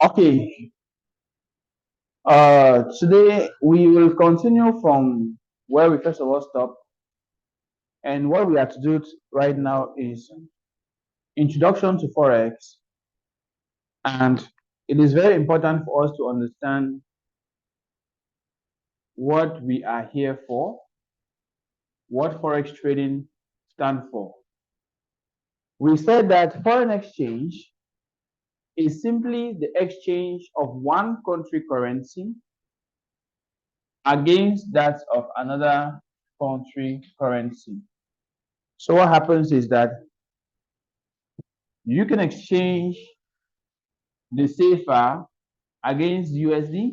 Okay, today we will continue from where we first of all stopped, and what we are to do right now is introduction to Forex, and it is very important for us to understand what we are here for, what Forex trading stands for. We said that foreign exchange is simply the exchange of one country currency against that of another country currency. So what happens is that you can exchange the CFA against USD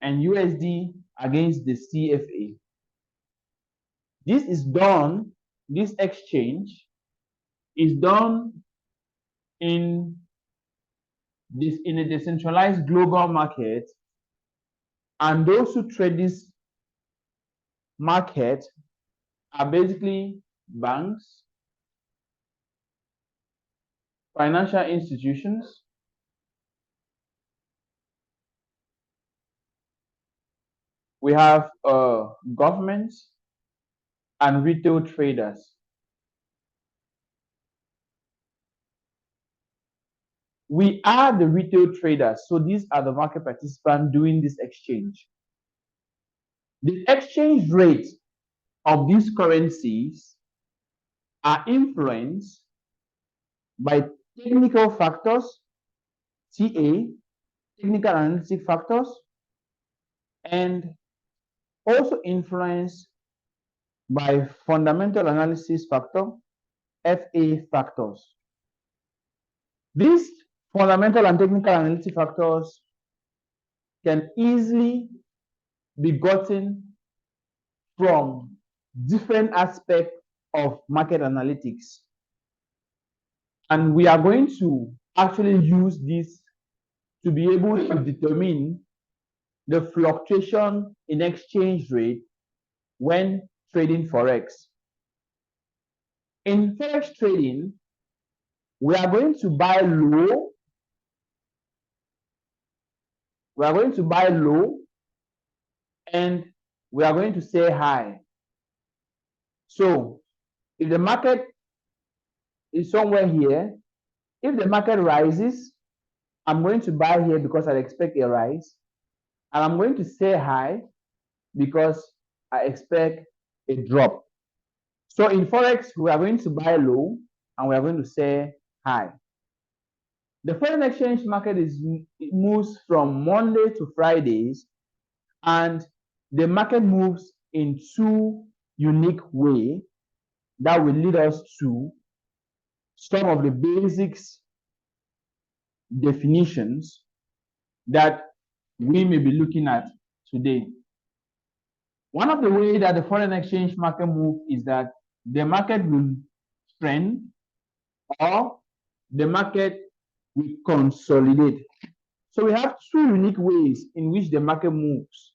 and USD against the CFA. This exchange is done in a decentralized global market, and those who trade this market are basically banks, financial institutions, we have governments and retail traders. We are the retail traders, so these are the market participants doing this exchange. The exchange rate of these currencies are influenced by technical factors, TA, technical analytic factors, and also influenced by fundamental analysis factor, FA factors. These fundamental and technical analytic factors can easily be gotten from different aspects of market analytics. And we are going to actually use this to be able to determine the fluctuation in exchange rate when trading Forex. In Forex trading, we are going to buy low. We are going to buy low and we are going to sell high. So if the market is somewhere here, if the market rises, I'm going to buy here because I expect a rise, and I'm going to sell high because I expect a drop. So in Forex, we are going to buy low and we are going to sell high. The foreign exchange market moves from Monday to Fridays, and the market moves in two unique ways that will lead us to some of the basics definitions that we may be looking at today. One of the ways that the foreign exchange market moves is that the market will trend or the market will consolidate. So we have two unique ways in which the market moves.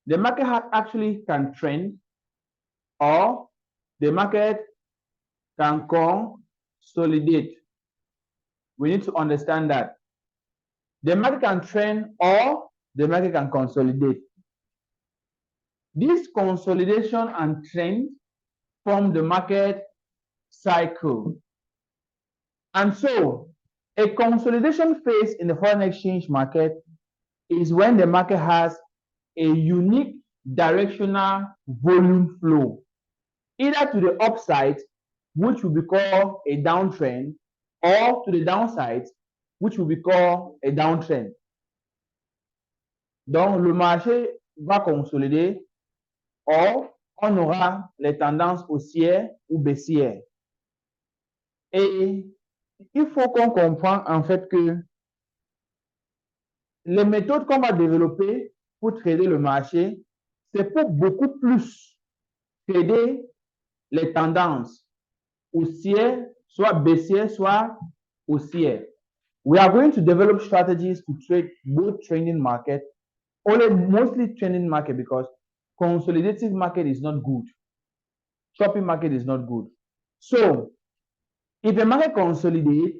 The market actually can trend or the market can consolidate. We need to understand that. The market can trend or the market can consolidate. This consolidation and trend form the market cycle. And so a consolidation phase in the foreign exchange market is when the market has a unique directional volume flow, either to the upside, which will be called a downtrend, or to the downside, which will be called a downtrend. Donc, le marché va consolider, or on aura les tendances haussières ou baissières. Et il faut qu'on comprenne en fait que les méthodes qu'on va développer pour trader le marché, c'est pour beaucoup plus trader les tendances haussières, soit baissières, soit haussières. We are going to develop strategies to trade both trending market, only mostly trending market, because consolidative market is not good. Shopping market is not good. So if a market consolidates,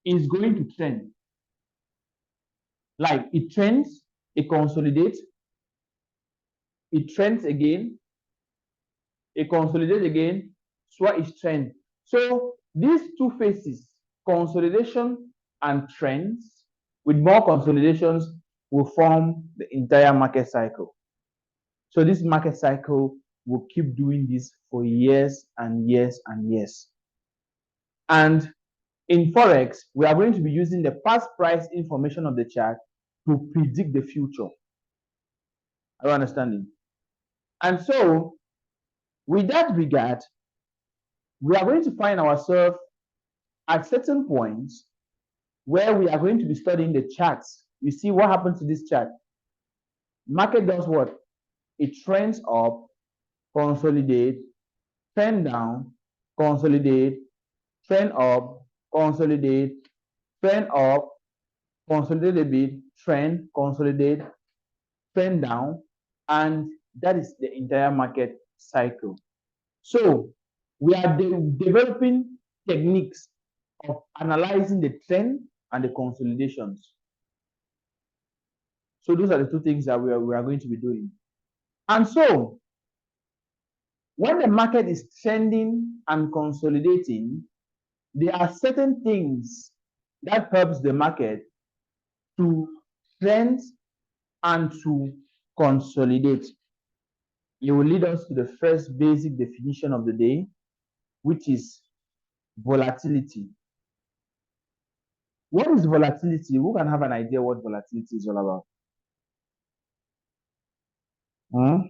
it's going to trend. Like it trends, it consolidates, it trends again, it consolidates again, so it trends. So these two phases, consolidation and trends, with more consolidations, will form the entire market cycle. So this market cycle will keep doing this for years and years and years. And in Forex, we are going to be using the past price information of the chart to predict the future. Are you understanding? And so, with that regard, we are going to find ourselves at certain points where we are going to be studying the charts. You see what happens to this chart. Market does what? It trends up, consolidate, trend down, consolidate, trend up, consolidate, trend up, consolidate a bit, trend, consolidate, trend down, and that is the entire market cycle. So we are developing techniques of analyzing the trend and the consolidations. So those are the two things that we are going to be doing. And so when the market is trending and consolidating, there are certain things that helps the market to trend and to consolidate. It will lead us to the first basic definition of the day, which is volatility. What is volatility? Who can have an idea what volatility is all about? Hmm?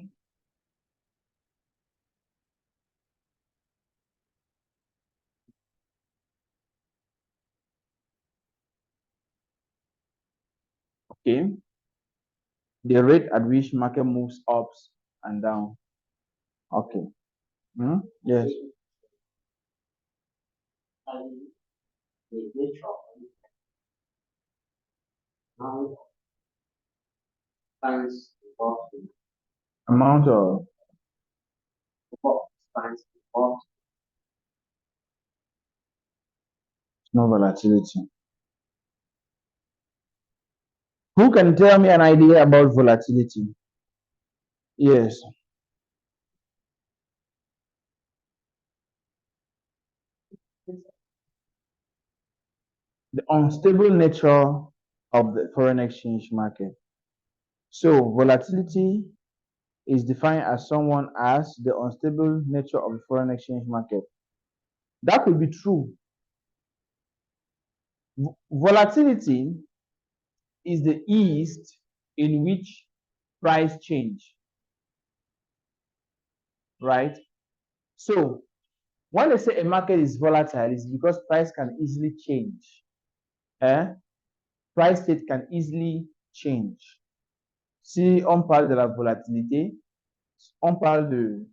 Okay. The rate at which market moves up and down. Okay. Hmm? Yes. Amount of no volatility. Who can tell me an idea about volatility? Yes. The unstable nature of the foreign exchange market. So volatility is defined as someone as the unstable nature of the foreign exchange market. That could be true. Volatility is the ease in which price change, right? So when they say a market is volatile, it's because price can easily change. Eh? Price state can easily change. Si on parle de la volatilité, on parle de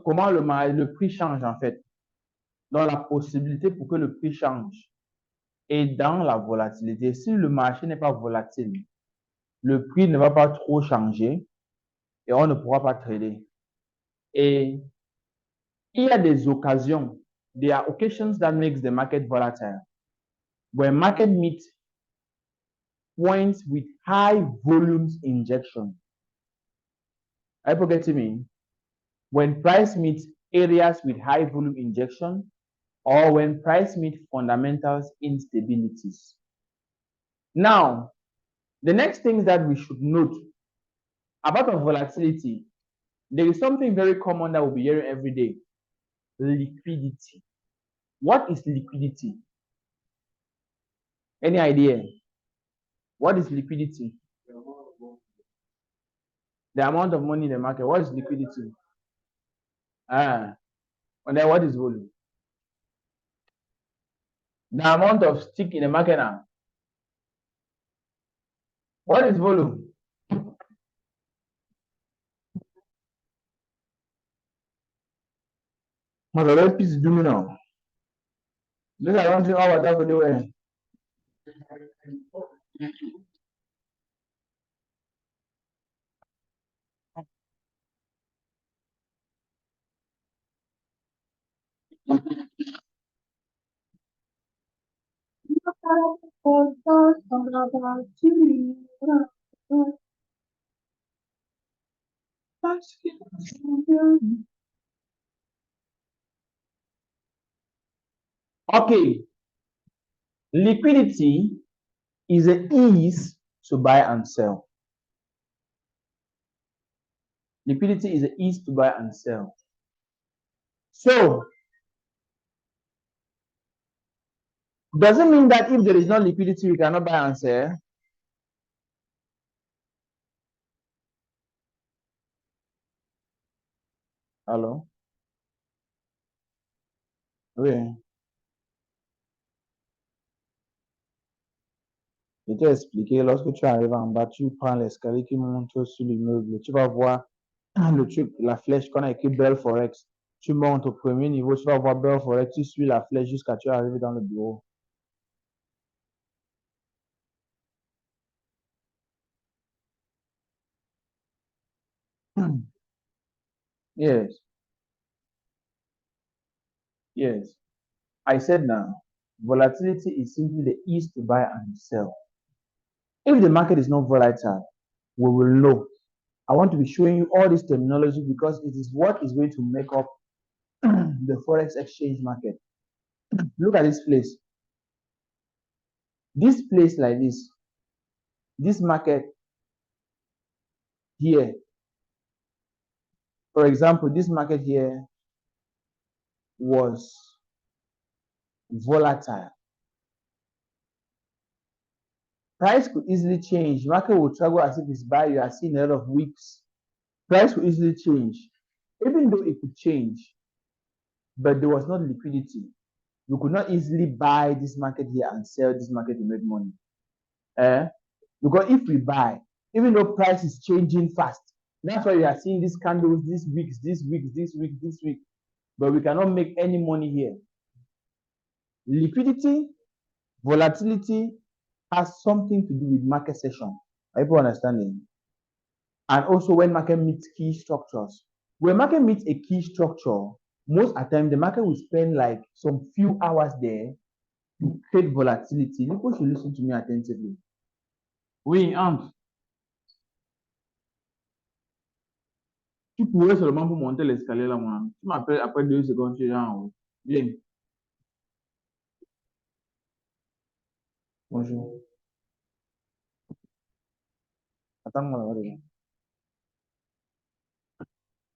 comment le prix change en fait. Donc la possibilité pour que le prix change. Et dans la volatilité, si le marché n'est pas volatile, le prix ne va pas trop changer et on ne pourra pas trader. Et il y a des occasions, there are occasions that makes the market volatile. When market meets points with high volumes injection. Are you getting me? When price meets areas with high volume injection, or when price meets fundamentals instabilities. Now, the next thing that we should note about volatility, there is something very common that we'll be hearing every day: liquidity. What is liquidity? Any idea? What is liquidity? The amount of money in the market. What is liquidity? And then what is volume? The amount of stick in the market now. What is volume? Mother, let peace do me now. This I don't think how that anywhere. Okay, liquidity is the ease to buy and sell. Liquidity is the ease to buy and sell. So, does it mean that if there is no liquidity, we cannot buy and sell? Allô? Oui. Je t'ai expliqué, lorsque tu arrives en bas, tu prends l'escalier qui monte sur l'immeuble. Tu vas voir le truc, la flèche qu'on a écrit Bellforex. Tu montes au premier niveau, tu vas voir Bellforex, tu suis la flèche jusqu'à tu arrives dans le bureau. Yes, yes. I said now, volatility is simply the ease to buy and sell. If the market is not volatile, we will know. I want to be showing you all this terminology because it is what is going to make up the forex exchange market. Look at this place. This place like this market here, for example, this market here was volatile. Price could easily change. Market will struggle as if it's buy. You are seeing a lot of weeks. Price could easily change, even though it could change, but there was not liquidity. You could not easily buy this market here and sell this market to make money. Eh? Because if we buy, even though price is changing fast, that's why we are seeing these candles this week, this week, this week, this week, but we cannot make any money here. Liquidity, volatility has something to do with market session. Are people understanding? And also when market meets key structures. When market meets a key structure, most of the time the market will spend like some few hours there to create volatility. People should listen to me attentively. Oui, Amp, tu pourrais seulement pour monter l'escalier là, moi. Tu m'appelles après 2 secondes, tu es en haut. Viens. Bonjour. Attends-moi là-bas déjà.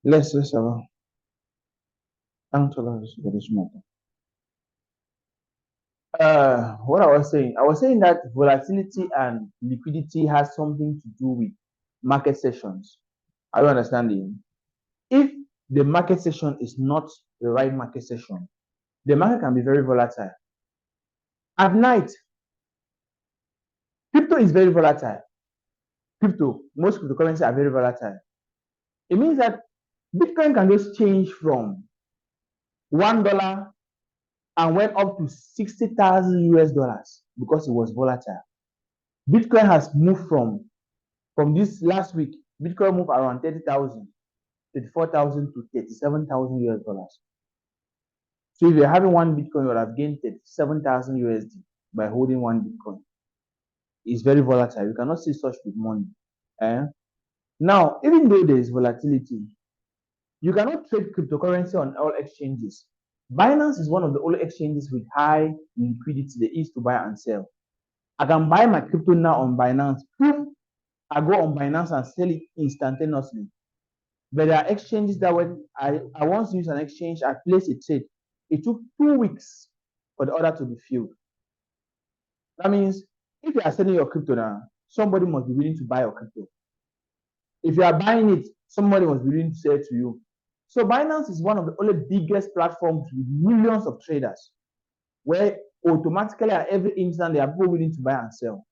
Laisse, ça va. Attends-toi là, je m'attends. What I was saying that volatility and liquidity has something to do with market sessions. Are you understanding? If the market session is not the right market session, the market can be very volatile. At night, crypto is very volatile. Most cryptocurrencies are very volatile. It means that Bitcoin can just change from $1 and went up to 60,000 US dollars because it was volatile. Bitcoin has moved from this last week. Bitcoin moved around 30,000, 34,000 to 37,000 US dollars. So if you're having one Bitcoin, you would have gained 37,000 USD by holding one Bitcoin. It's very volatile. You cannot see such with money. Eh? Now, even though there is volatility, you cannot trade cryptocurrency on all exchanges. Binance is one of the only exchanges with high liquidity, the ease to buy and sell. I can buy my crypto now on Binance. Boom, I go on Binance and sell it instantaneously. But there are exchanges that when I once used an exchange, I placed a trade. It took 2 weeks for the order to be filled. That means if you are selling your crypto now, somebody must be willing to buy your crypto. If you are buying it, somebody must be willing to sell it to you. So Binance is one of the only biggest platforms with millions of traders, where automatically at every instant there are people willing to buy and sell.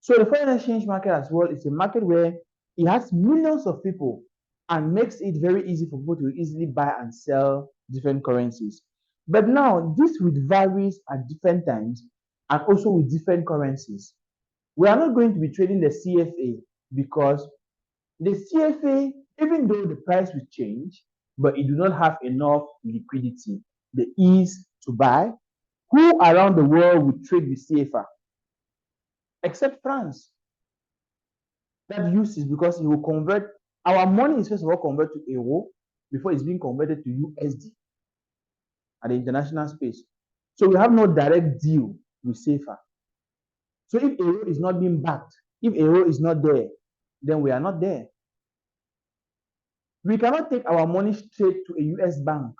So the foreign exchange market as well is a market where it has millions of people and makes it very easy for people to easily buy and sell different currencies. But now this will varies at different times and also with different currencies. We are not going to be trading the CFA because the CFA, even though the price will change, but it do not have enough liquidity, the ease to buy. Who around the world would trade with CFA? except France. That uses because it will convert. Our money is first of all converted to euro before it's being converted to USD at the international space. So we have no direct deal with SAFA. So if euro is not being backed, if euro is not there, then we are not there. We cannot take our money straight to a US bank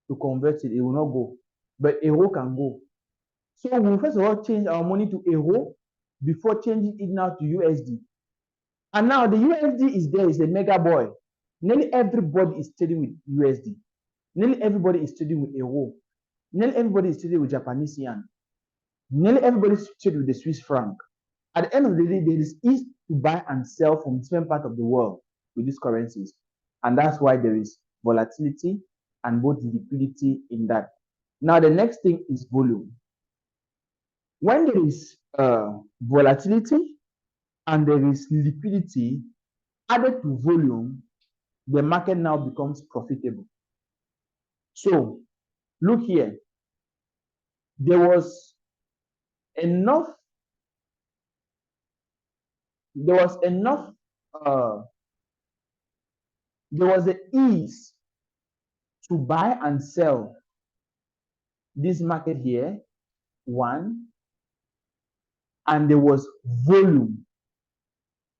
to convert it. It will not go. But euro can go. So we first of all change our money to euro before changing it now to USD. And now the USD is there, is a mega boy. Nearly everybody is trading with USD. Nearly everybody is trading with euro. Nearly everybody is trading with Japanese yen. Nearly everybody is trading with the Swiss franc. At the end of the day, there is ease to buy and sell from different parts of the world with these currencies. And that's why there is volatility and both liquidity in that. Now, the next thing is volume. When there is volatility and there is liquidity added to volume, the market now becomes profitable. So, look here. There was enough uh, there was an ease to buy and sell this market here, one, and there was volume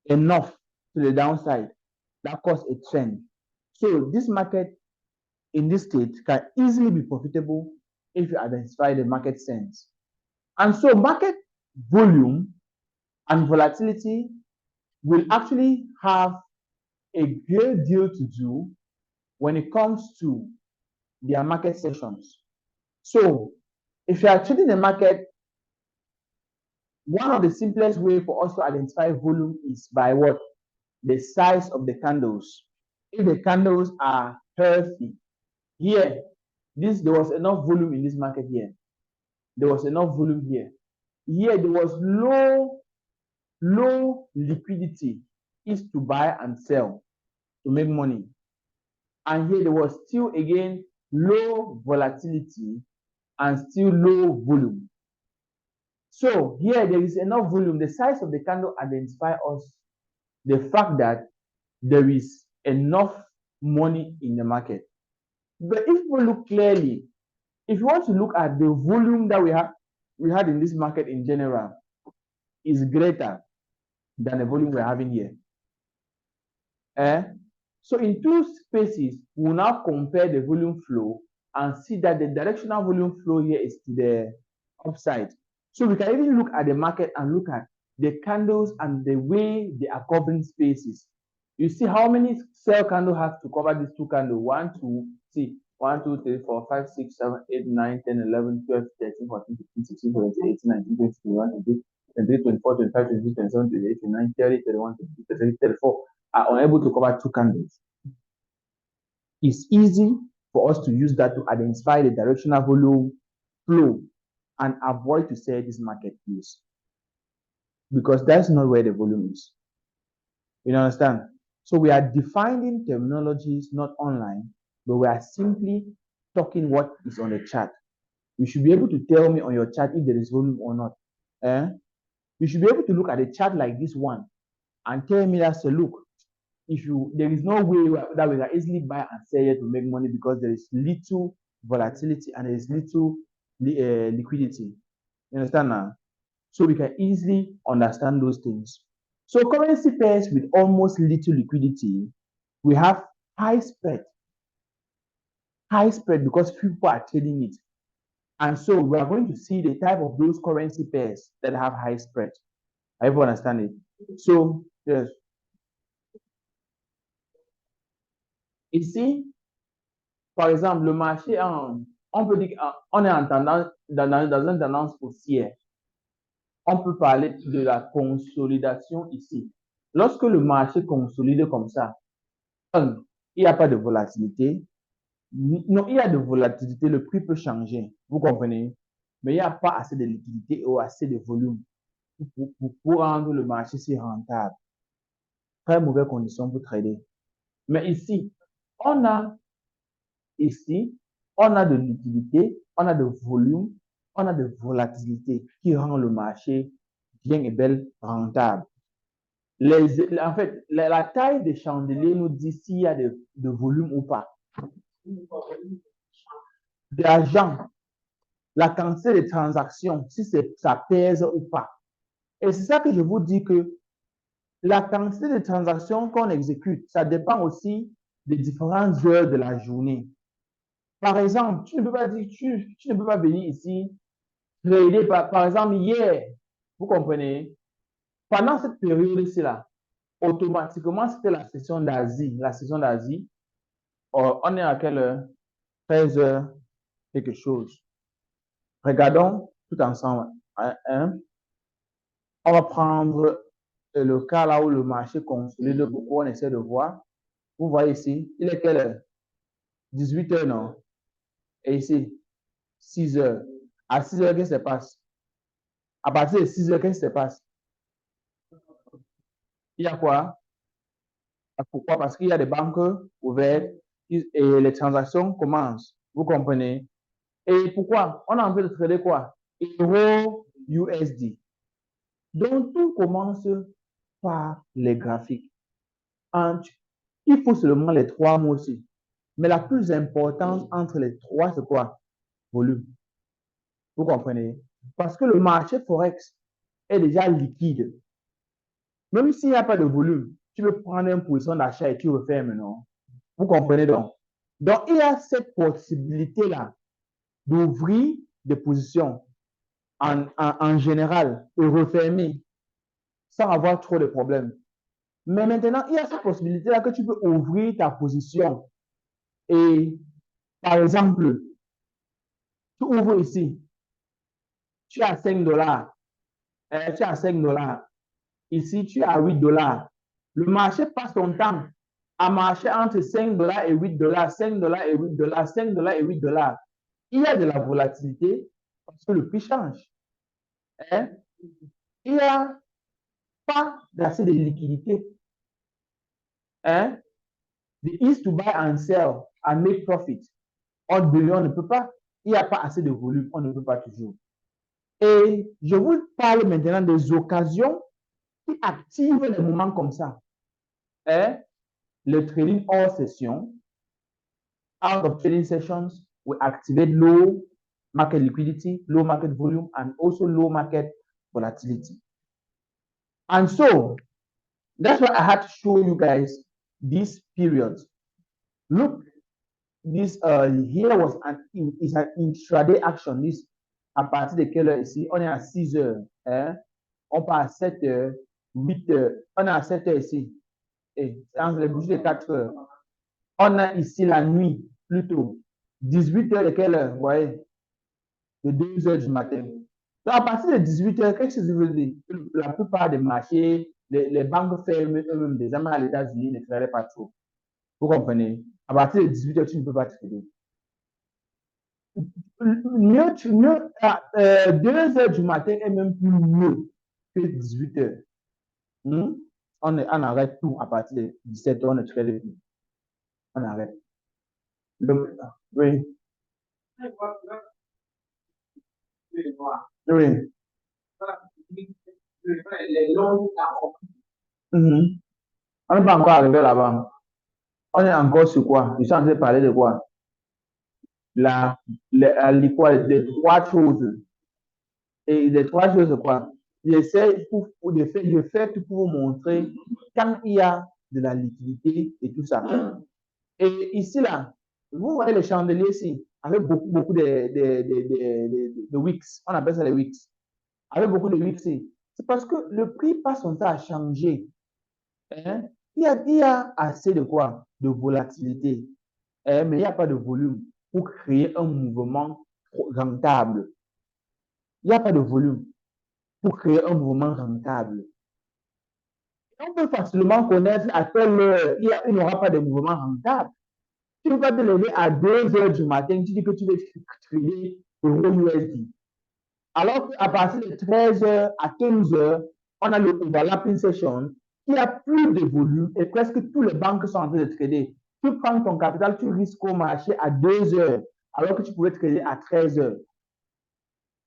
enough to the downside that caused a trend. So this market in this state can easily be profitable if you identify the market sense. And so market volume and volatility will actually have a great deal to do when it comes to their market sessions. So if you are trading the market, one of the simplest way for us to identify volume is by what? The size of the candles. If the candles are healthy, here, there was enough volume in this market here. There was enough volume here. Here, there was low liquidity is to buy and sell to make money. And here there was still again low volatility and still low volume. So here there is enough volume. The size of the candle identifies us the fact that there is enough money in the market. But if we look clearly, if you want to look at the volume that we had in this market in general, is greater than the volume we're having here. So in two spaces, we'll now compare the volume flow and see that the directional volume flow here is to the upside. So we can even look at the market and look at the candles and the way they are covering spaces. You see how many sell candles have to cover these two candles? 1, 2, see, 1, 2, 3, 4, 5, 6, 7, 8, 9, 10, 11, 12, 13, 14, 15, 16, 17, 18, 19, 20, 21, 22, 23, 24, 25, 26, 27, 28, 29, 30, 31, 32, 33, 34 are unable to cover two candles. It's easy for us to use that to identify the directional volume flow and avoid to sell this market place because that's not where the volume is. You understand? So we are defining terminologies not online, but we are simply talking what is on the chart. You should be able to tell me on your chart if there is volume or not. You should be able to look at a chart like this one and tell me that, say, look, there is no way that we can easily buy and sell here to make money because there is little volatility and there is little liquidity. You understand now? So we can easily understand those things. So currency pairs with almost little liquidity, we have high spread. High spread because people are trading it. And so we are going to see the type of those currency pairs that have high spread. I hope you understand it. So, yes. Ici, par exemple, le marché, on peut dire qu'on est en tendance, dans une tendance haussière. On peut parler de la consolidation ici. Lorsque le marché consolide comme ça, il n'y a pas de volatilité. Non, il y a de volatilité, le prix peut changer, vous comprenez? Mais il n'y a pas assez de liquidité ou assez de volume pour rendre le marché si rentable. Très mauvaise condition pour trader. Mais ici, on a de liquidité, on a de volume, on a de volatilité qui rend le marché bien et belle rentable. En fait, la taille des chandeliers nous dit s'il y a de volume ou pas. D'argent, la quantité de transactions, si ça pèse ou pas. Et c'est ça que je vous dis que la quantité de transactions qu'on exécute, ça dépend aussi des différentes heures de la journée. Par exemple, tu ne peux pas dire, tu ne peux pas venir ici trader, par exemple, hier, vous comprenez, pendant cette période-ci là, automatiquement, c'était la session d'Asie. La session d'Asie, on est à quelle heure? 13 heures, quelque chose. Regardons tout ensemble. Hein? On va prendre le cas là où le marché consolide beaucoup, on essaie de voir. Vous voyez ici, il est quelle heure? 18 heures, non? Et ici, 6 heures. À 6 heures, qu'est-ce qui se passe? À partir de 6 heures, qu'est-ce qui se passe? Il y a quoi? Pourquoi? Parce qu'il y a des banques ouvertes et les transactions commencent. Vous comprenez? Et pourquoi? On a envie de trader quoi? Euro USD. Donc, tout commence par les graphiques. Il faut seulement les trois mots aussi. Mais la plus importante entre les trois, c'est quoi? Volume. Vous comprenez? Parce que le marché Forex est déjà liquide. Même s'il n'y a pas de volume, tu peux prendre une position d'achat et tu refermes, non? Vous comprenez donc? Donc, il y a cette possibilité-là d'ouvrir des positions en général et refermer sans avoir trop de problèmes. Mais maintenant, il y a cette possibilité-là que tu peux ouvrir ta position. Et par exemple, tu ouvres ici, tu as 5 dollars, tu as 5 dollars. Ici, tu as 8 dollars. Le marché passe son temps à marcher entre 5 dollars et 8 dollars, 5 dollars et 8 dollars, 5 dollars et 8 dollars. Il y a de la volatilité parce que le prix change. Hein? Il n'y a pas d'assez de liquidité. Hein? The ease to buy and sell and make profit. On ne peut pas. Il n'y a pas assez de volume. On ne peut pas toujours. Et je vous parle maintenant des occasions qui activent les moments comme ça. Hein? Le trading hors session, out of trading sessions, will activate low market liquidity, low market volume, and also low market volatility. And so, that's why I had to show you guys these periods. Look, this here was an intraday action. This à partir de quelle heure ici? On est à 6 heures. Hein? On part à 7 heures, 8 heures. On est à 7 heures ici. Et entre les bougies de 4 heures. On a ici la nuit, plutôt. 18 heures de quelle heure? Vous voyez? De 2 heures du matin. Donc, à partir de 18 heures, qu'est-ce que je veux dire? La plupart des marchés, les banques ferment eux-mêmes des amis à l'États-Unis ne travaillent pas trop. Vous comprenez? À partir de 18 heures, tu ne peux pas trader. Mieux, 2 heures du matin est même plus mieux que 18 heures. On arrête tout à partir de 17 heures, on ne trade plus. On arrête. Donc, oui. Oui. On n'est pas encore arrivé là-bas. On est encore sur quoi? Je suis en train de parler de quoi? Les trois choses. Et les trois choses, c'est quoi? J'essaie je fais tout pour vous montrer quand il y a de la liquidité et tout ça. Et ici, là, vous voyez les chandeliers ici, avec beaucoup de wicks. On appelle ça les wicks. Avec beaucoup de wicks ici. C'est parce que le prix passe son temps à changer. Hein? Il y a assez de quoi? De volatilité. Mais il n'y a pas de volume pour créer un mouvement rentable. Il n'y a pas de volume pour créer un mouvement rentable. On peut facilement connaître à quelle heure il n'y aura pas de mouvement rentable. Tu ne peux pas te lever à 2 heures du matin, tu dis que tu veux trader euro USD. Alors qu'à partir de 13 heures à 15 heures, on a le overlapping session, il n'y a plus de volume et presque tous les banques sont en train de trader. Tu prends ton capital, tu risques au marché à 2 heures, alors que tu pouvais trader à 13 heures.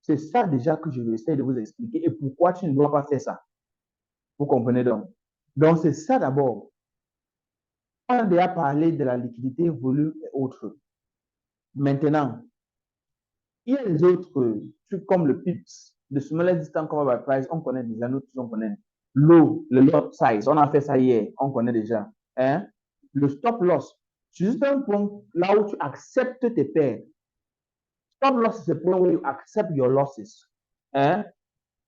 C'est ça déjà que je vais essayer de vous expliquer et pourquoi tu ne dois pas faire ça. Vous comprenez donc? Donc, c'est ça d'abord. On a déjà parlé de la liquidité, volume et autres. Maintenant, il y a les autres trucs comme le PIPS, le Smallest Distant Cover by Price, on connaît déjà, nous tous on connaît. L'eau, le lot size, on a fait ça hier, on connaît déjà. Hein? Le stop loss, c'est juste un point là où tu acceptes tes pertes. Stop loss is a point where you accept your losses. Eh?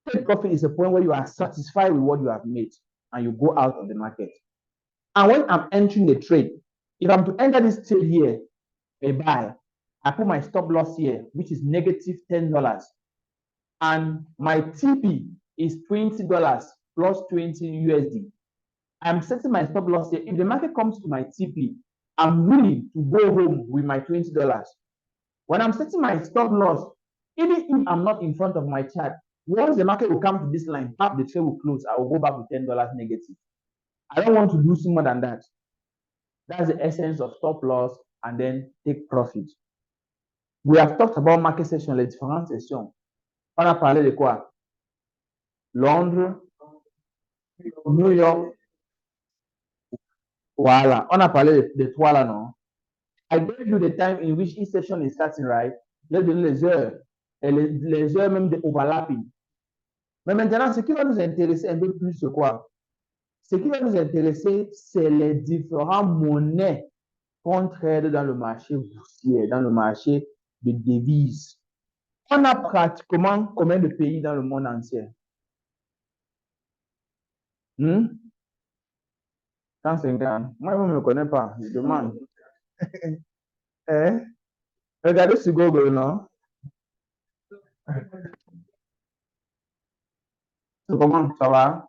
Take profit is a point where you are satisfied with what you have made and you go out of the market. And when I'm entering the trade, if I'm to enter this trade here, a buy, I put my stop loss here, which is negative $10. And my TP is $20 plus 20 USD. I'm setting my stop loss here. If the market comes to my TP, I'm willing to go home with my $20. When I'm setting my stop loss, even if I'm not in front of my chart, once the market will come to this line, half the trade will close, I will go back to $10 negative. I don't want to lose more than that. That's the essence of stop loss and then take profit. We have talked about market session, les différentes sessions. On a parlé de quoi? Londres, New York. Voilà. On a parlé de trois là, non? I gave you the time in which each session is starting, right? J'ai donné les heures. Et les heures même de overlapping. Mais maintenant, ce qui va nous intéresser un peu plus, c'est quoi? Ce qui va nous intéresser, c'est les différentes monnaies qu'on trade dans le marché boursier, dans le marché de devises. On a pratiquement combien de pays dans le monde entier? 150. Moi, je ne me connais pas. Je demande. Hein? Regardez sur Google, non? Comment ça va?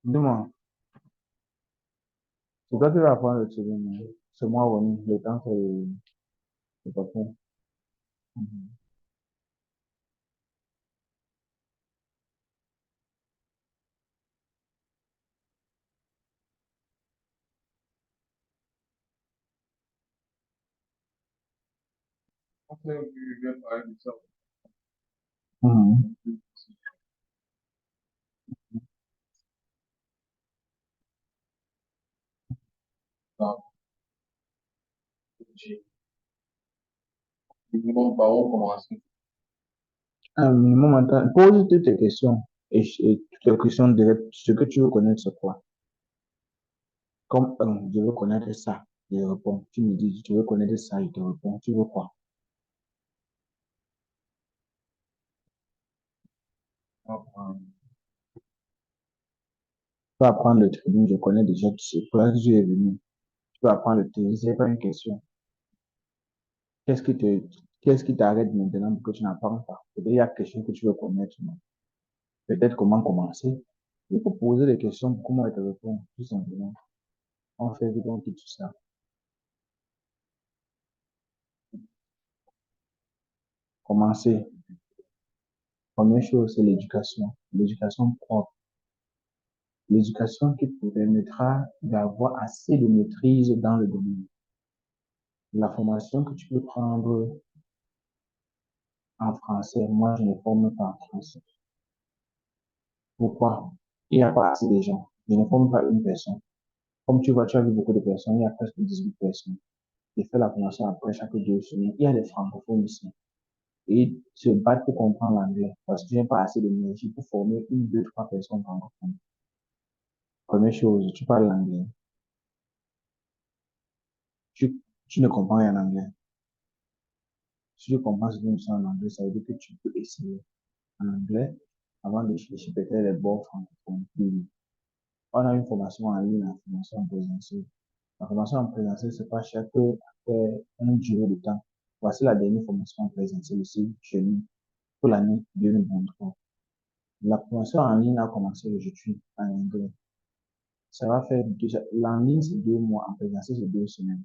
Dis-moi. C'est toi qui vas apprendre le truc. C'est moi, Ronnie. Le temps, c'est pas fait. Mhm. Mhm. Un minimum en temps. Pose toutes tes questions. Et toutes les questions directes. Ce que tu veux connaître, c'est quoi? Comme je veux connaître ça, je réponds. Tu me dis, tu veux connaître ça, je te réponds. Tu veux quoi? Tu peux apprendre le trading, je connais déjà, tu sais. Pour là, je suis venu. Tu peux apprendre le trading, c'est pas une question. Qu'est-ce qui te, qu'est-ce qui t'arrête maintenant pour que tu n'apprends pas? Peut-être il y a quelque chose que tu veux connaître, non? Peut-être comment commencer. Il faut poser des questions pour comment te répondre, tout simplement. On fait vite, on quitte tout ça. Commencer. Première chose, c'est l'éducation. L'éducation propre. L'éducation qui te permettra d'avoir assez de maîtrise dans le domaine. La formation que tu peux prendre en français, moi, je ne forme pas en français. Pourquoi? Il n'y a pas assez de gens. Je ne forme pas une personne. Comme tu vois, tu as vu beaucoup de personnes, il y a presque 18 personnes. Je fais la formation après chaque 2 semaines. Il y a des francophones ici. Et ils se battent pour comprendre l'anglais parce que tu n'as pas assez d'énergie pour former une, deux, trois personnes francophones. Première chose, tu parles l'anglais. Tu ne comprends rien en anglais. Si tu comprends ce que nous sommes en anglais, ça veut dire que tu peux essayer en anglais avant de chercher peut-être les bons francophones. On a une formation en ligne, la formation en présentiel. La formation en présentiel, c'est pas cher que après une durée de temps. Voici la dernière formation en présentiel ici chez nous pour l'année 2023. La formation en ligne a commencé aujourd'hui en anglais. Ça va faire déjà, en ligne c'est 2 mois, en présentiel c'est 2 semaines.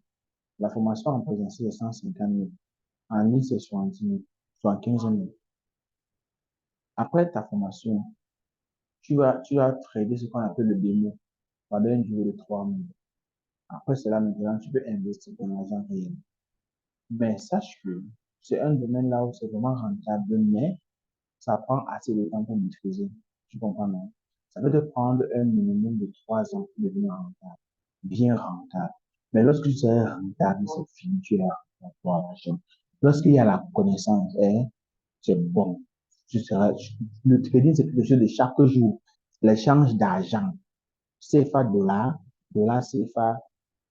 La formation en présentiel est 150 000. En ligne c'est 70 000, 75 000. Après ta formation, tu vas trader ce qu'on appelle le démo pendant une durée de 3 mois. Après cela, maintenant, tu peux investir ton argent réel. Mais sache que c'est un domaine là où c'est vraiment rentable, mais ça prend assez de temps pour maîtriser. Tu comprends, non? Ça peut te prendre un minimum de 3 ans pour devenir rentable, bien rentable. Mais lorsque tu seras rentable, c'est fini, tu es rentable pour l'argent. Lorsqu'il y a la connaissance, c'est bon. Le trading, c'est quelque chose de chaque jour. L'échange d'argent, CFA dollar, dollar CFA,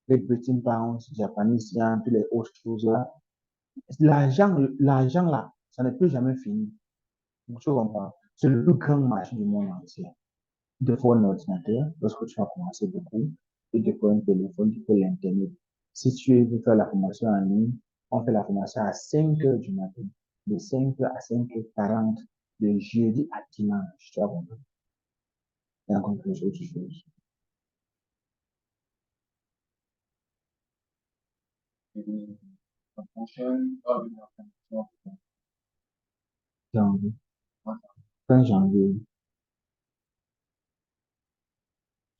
Great Britain pounds, Japanese yen, toutes les autres choses là. L'argent là, ça ne peut jamais finir. Tu comprends? C'est le plus grand marché du monde entier. Il te faut un ordinateur, lorsque tu vas commencer beaucoup, il te faut un téléphone, il te faut l'Internet. Si tu veux faire la formation en ligne, on fait la formation à 5 heures du matin, de 5 heures à 5h40, de jeudi à dimanche. Tu vas comprendre? Et encore plus autre chose. Janvier, fin janvier,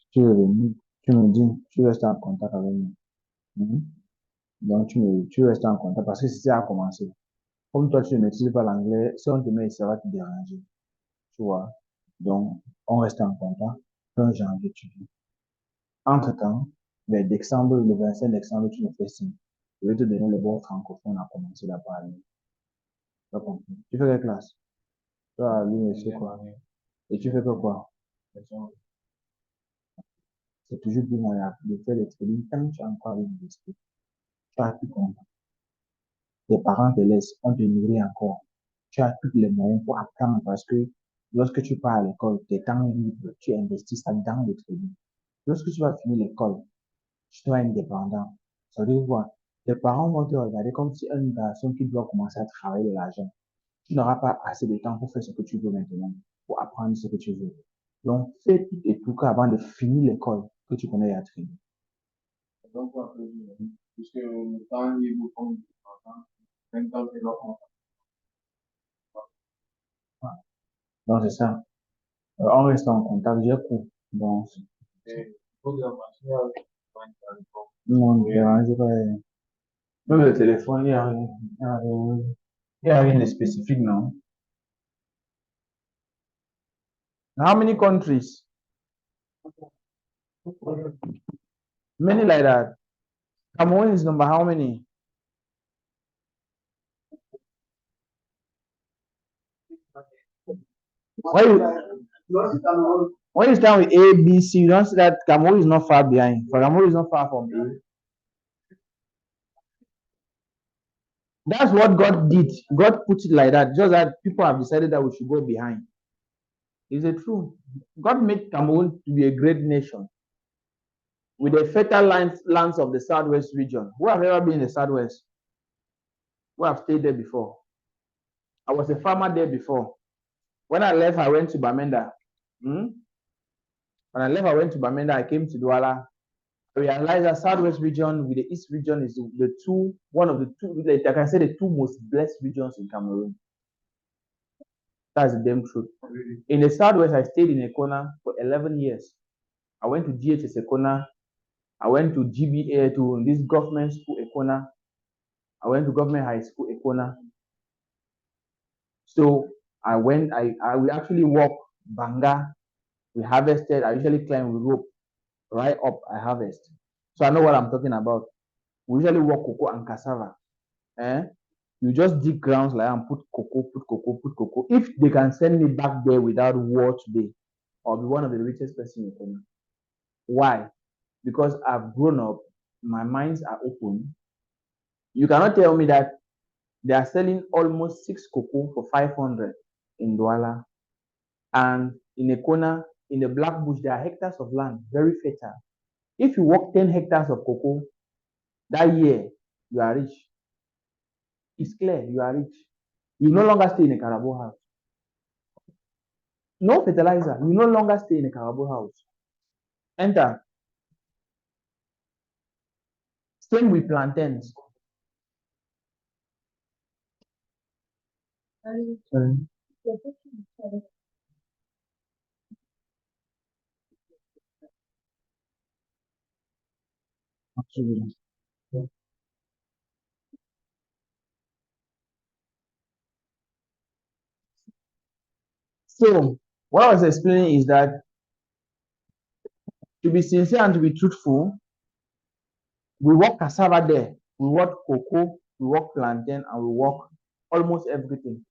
tu es venu, tu me dis, tu restes en contact avec moi. Mhm. Donc, tu restes en contact parce que si ça a commencé. Comme toi, tu ne maîtrises pas l'anglais, si on te met, ça va te déranger. Tu vois. Donc, on reste en contact. Fin janvier, tu dis. Entre-temps, le 25 décembre, tu me fais signe. Je vais te donner le bon francophone à commencer la parler. Tu as compris? Tu fais quelle classe? Tu as l'université quoi? Et tu fais que quoi? C'est toujours plus moyen de faire les trading quand tu as encore l'université. Tu as tout compris. Tes parents te laissent, on te nourrit encore. Tu as tous les moyens pour apprendre parce que lorsque tu pars à l'école, tes temps libres, tu investis ça dans le trading. Lorsque tu vas finir l'école, tu seras indépendant. Ça veut dire quoi? Tes parents vont te regarder comme si un garçon qui doit commencer à travailler de l'argent. Tu n'auras pas assez de temps pour faire ce que tu veux maintenant, pour apprendre ce que tu veux. Donc, fais tout et tout cas avant de finir l'école que tu connais à trader. Donc, puisque le temps libre, comme même temps que l'on donc, c'est ça. On reste en contact, j'ai cours. Donc, non, je dérange pas. Même le téléphone, il y a rien de spécifique, non? How many countries? Many like that. Cameroon is number how many? Why you, when you start with A, B, C, you don't see that Cameroon is not far behind. For Cameroon is not far from A. That's what God did. God put it like that. Just that people have decided that we should go behind. Is it true? God made Cameroon to be a great nation with the fertile lands of the southwest region. Who have ever been in the southwest? Who have stayed there before? I was a farmer there before. When I left, I went to Bamenda. Hmm? When I left, I went to Bamenda. I came to Douala. I realized that southwest region with the east region is the two, one of the two, like I can say the two most blessed regions in Cameroon. That's the damn truth. In the southwest, I stayed in Ekona for 11 years. I went to GHS Ekona. I went to GBA, to this government school Ekona. I went to government high school Ekona. So we actually walk Banga. We harvested. I usually climb with rope right up. I harvest. So I know what I'm talking about. We usually walk cocoa and cassava. Eh? You just dig grounds like and put cocoa, put cocoa, put cocoa. If they can send me back there without war today, I'll be one of the richest person in Kenya. Why? Because I've grown up, my minds are open. You cannot tell me that they are selling almost 6 cocoa for 500 in Douala. And in a corner, in the black bush, there are hectares of land, very fertile. If you work 10 hectares of cocoa, that year, you are rich. It's clear, you are rich. You no longer stay in a Carabao house. No fertilizer. You no longer stay in a Carabao house. Enter. Same with plantains. Absolutely. So what I was explaining is that to be sincere and to be truthful, we work cassava there, we work cocoa, we work plantain, and we work almost everything.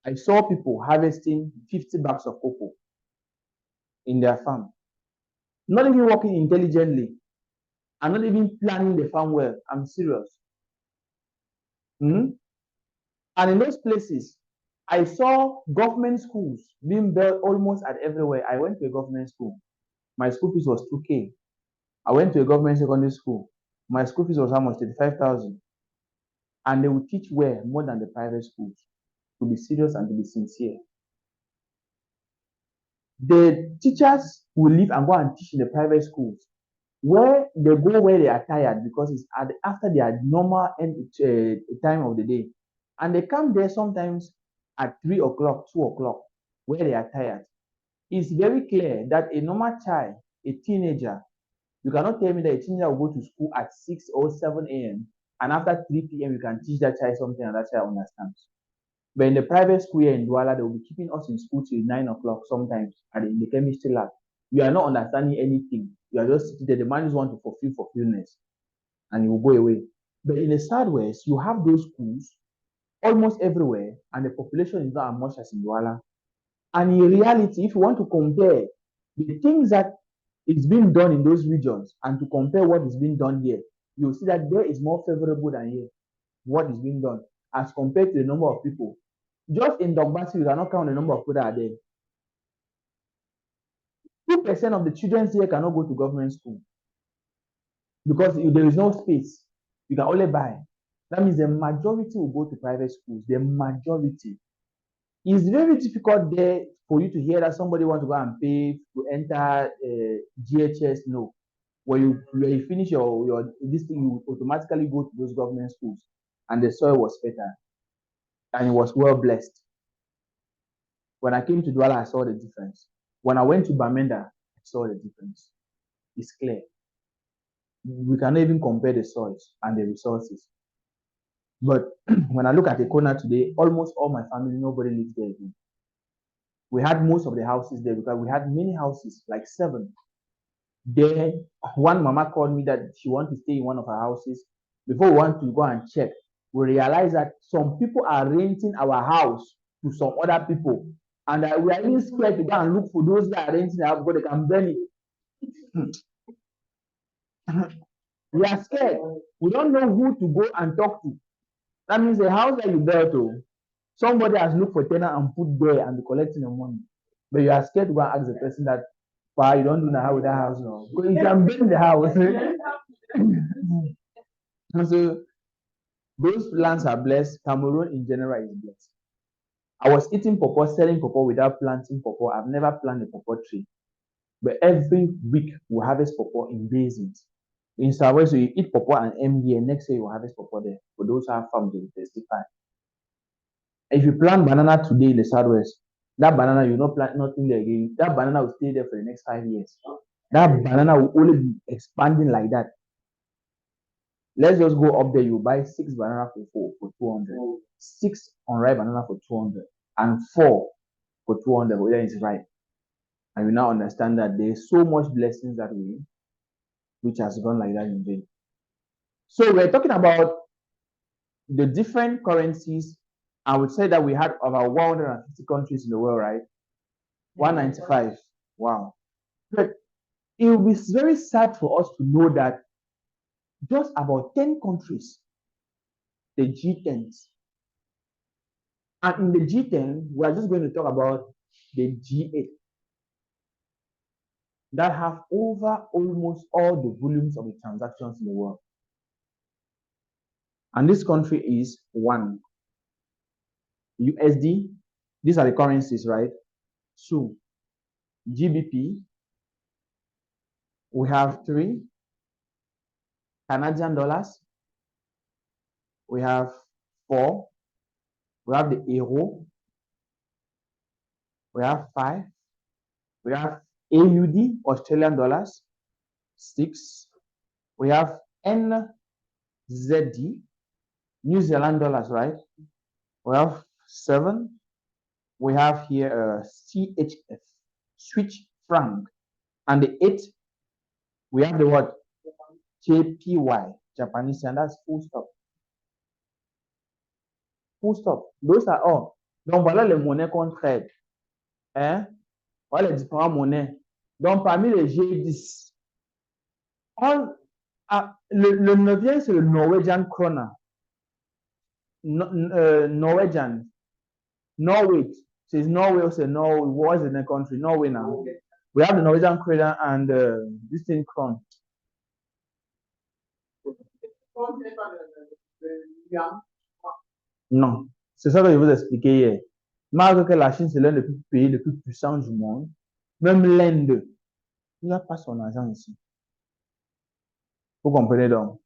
I saw people harvesting 50 bags of cocoa in their farm, not even working intelligently and not even planning the farm well. I'm serious. Mhm. And in those places, I saw government schools being built almost at everywhere. I went to a government school. My school fees was 2K. I went to a government secondary school. My school fees was how much? 35,000. And they will teach well more than the private schools. To be serious and to be sincere. The teachers will leave and go and teach in the private schools where they go where they are tired because it's after their normal time of the day. And they come there sometimes at 3 o'clock, 2 o'clock, where they are tired. It's very clear that a normal child, a teenager, you cannot tell me that a teenager will go to school at 6 or 7 a.m. and after 3 p.m. you can teach that child something and that child understands. But in the private school here in Douala, they will be keeping us in school till 9 o'clock sometimes and in the chemistry lab. You are not understanding anything. You are just sitting there. The man just want to fulfill fulfillment and you will go away. But in the southwest, you have those schools almost everywhere, and the population is not as much as in Douala. And in reality, if you want to compare the things that is being done in those regions and to compare what is being done here, you'll see that there is more favorable than here, what is being done, as compared to the number of people. Just in Dogbasi, you cannot count the number of people that are there. 2% of the children here cannot go to government school because there is no space. You can only buy. That means the majority will go to private schools. The majority. It's very difficult there for you to hear that somebody wants to go and pay to enter GHS. No. When you finish your this thing, you automatically go to those government schools. And the soil was fertile and it was well blessed. When I came to Douala, I saw the difference. When I went to Bamenda, I saw the difference. It's clear. We cannot even compare the soils and the resources. But when I look at Ekona today, almost all my family, nobody lives there again. We had most of the houses there because we had many houses, like 7. There, one mama called me that she wants to stay in one of her houses. Before we want to go and check, we realize that some people are renting our house to some other people. And we are even scared to go and look for those that are renting our house because they can burn it. We are scared. We don't know who to go and talk to. That means the house that you built, somebody has looked for tenant and put there and be collecting the money. But you are scared to go and ask the person that, why you don't do that with that house now. Because you can build the house. So those lands are blessed. Cameroon in general is blessed. I was eating pawpaw, selling pawpaw without planting pawpaw. I've never planted a pawpaw tree. But every week we harvest pawpaw in basins. In Southwest, so you eat pawpaw and MDA, next year you harvest pawpaw there. For those who have farms, they will testify. If you plant banana today in the Southwest, that banana you will not plant nothing there again. That banana will stay there for the next 5 years. That banana will only be expanding like that. Let's just go up there. You buy 6 banana for 200, 6 unripe banana for 200, and 4 for 200. Whether it's ripe, and we now understand that there's so much blessings that way, which has gone like that in vain. So we're talking about the different currencies. I would say that we had about 150 countries in the world, right? 195. Wow. But it will be very sad for us to know that just about 10 countries, the G10s, and in the G10, we are just going to talk about the G8 that have over almost all the volumes of the transactions in the world. And this country is 1. USD, these are the currencies, right? 2. GBP, we have 3. Canadian dollars, we have 4. We have the euro, We have 5. We have AUD, Australian dollars, 6. We have NZD, New Zealand dollars, right? We have 7. We have here CHF, Swiss franc. And the 8, we have the word JPY, Japanese, and that's full stop. Full stop. Those are all. Donc voilà les monnaies qu'on trade. Hein? Voilà les différentes monnaies. Donc parmi les G10, le 9e, c'est le Norwegian krona. Norwegian. Norway. Says Norway, also Norway. What is in the country? Norway now. Okay. We have the Norwegian krona and this thing kron. Non, c'est ça que je vous expliquais hier. Malgré que la Chine, c'est l'un des pays les plus puissants du monde, même l'Inde, il n'a pas son argent ici. Vous comprenez donc?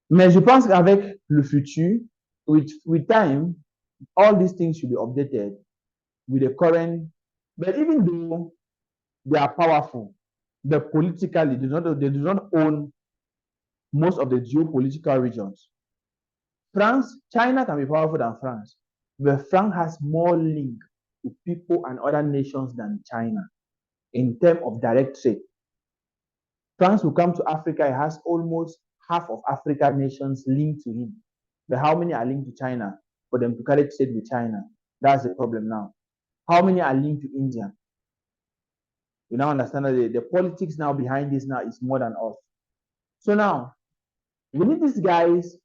Mais je pense qu'avec le futur, with time, all these things should be updated with the current. But even though they are powerful, but politically, they do not own most of the geopolitical regions. China can be powerful than France, but France has more link to people and other nations than China in terms of direct trade. France will come to Africa, it has almost half of African nations linked to him. But how many are linked to China for them to carry trade with China? That's the problem now. How many are linked to India? You now understand that the politics now behind this now is more than us. So now, we need these guys,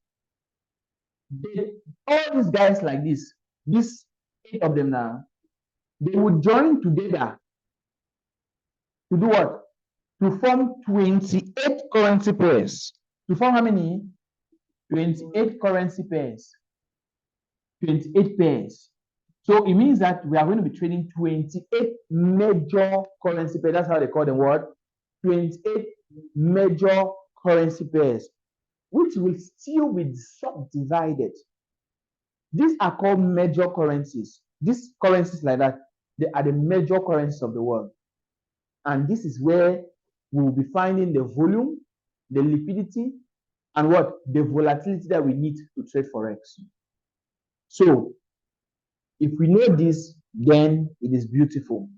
all these guys like this, these 8 of them now, they would join together to do what? To form 28 currency pairs. To form how many? 28 currency pairs. 28 pairs. So it means that we are going to be trading 28 major currency pairs. That's how they call them what? 28 major currency pairs, which will still be subdivided. These are called major currencies. These currencies like that, they are the major currencies of the world. And this is where we will be finding the volume, the liquidity, and what? The volatility that we need to trade Forex. So, if we know this, then it is beautiful.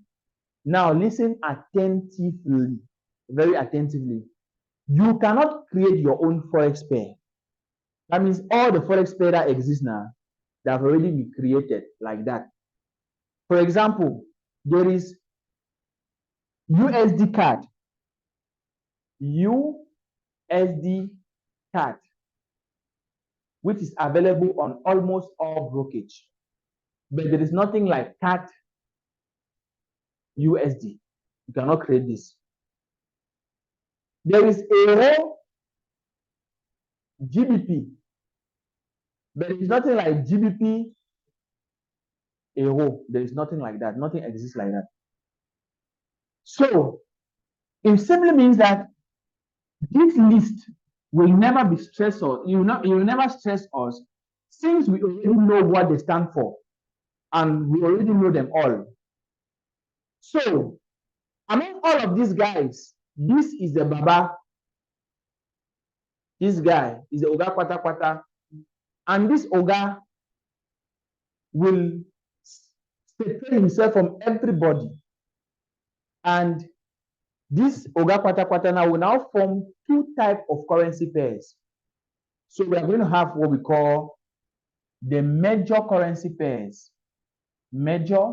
Now, listen attentively, very attentively. You cannot create your own Forex pair. That means all the Forex pair that exist now, they have already been created like that. For example, there is USD card. USD card, which is available on almost all brokerage. But there is nothing like CAT USD. You cannot create this. There is Euro GBP, but there is nothing like GBP Euro. There is nothing like that. Nothing exists like that. So it simply means that this list will never be stressed or you will never stress us, since we already know what they stand for and we already know them all. So among all of these guys, this is the Baba. This guy is the Oga Kwata Kwata. And this Oga will separate himself from everybody. And this Oga Kwata Kwata now will now form 2 types of currency pairs. So we are going to have what we call the major currency pairs. Major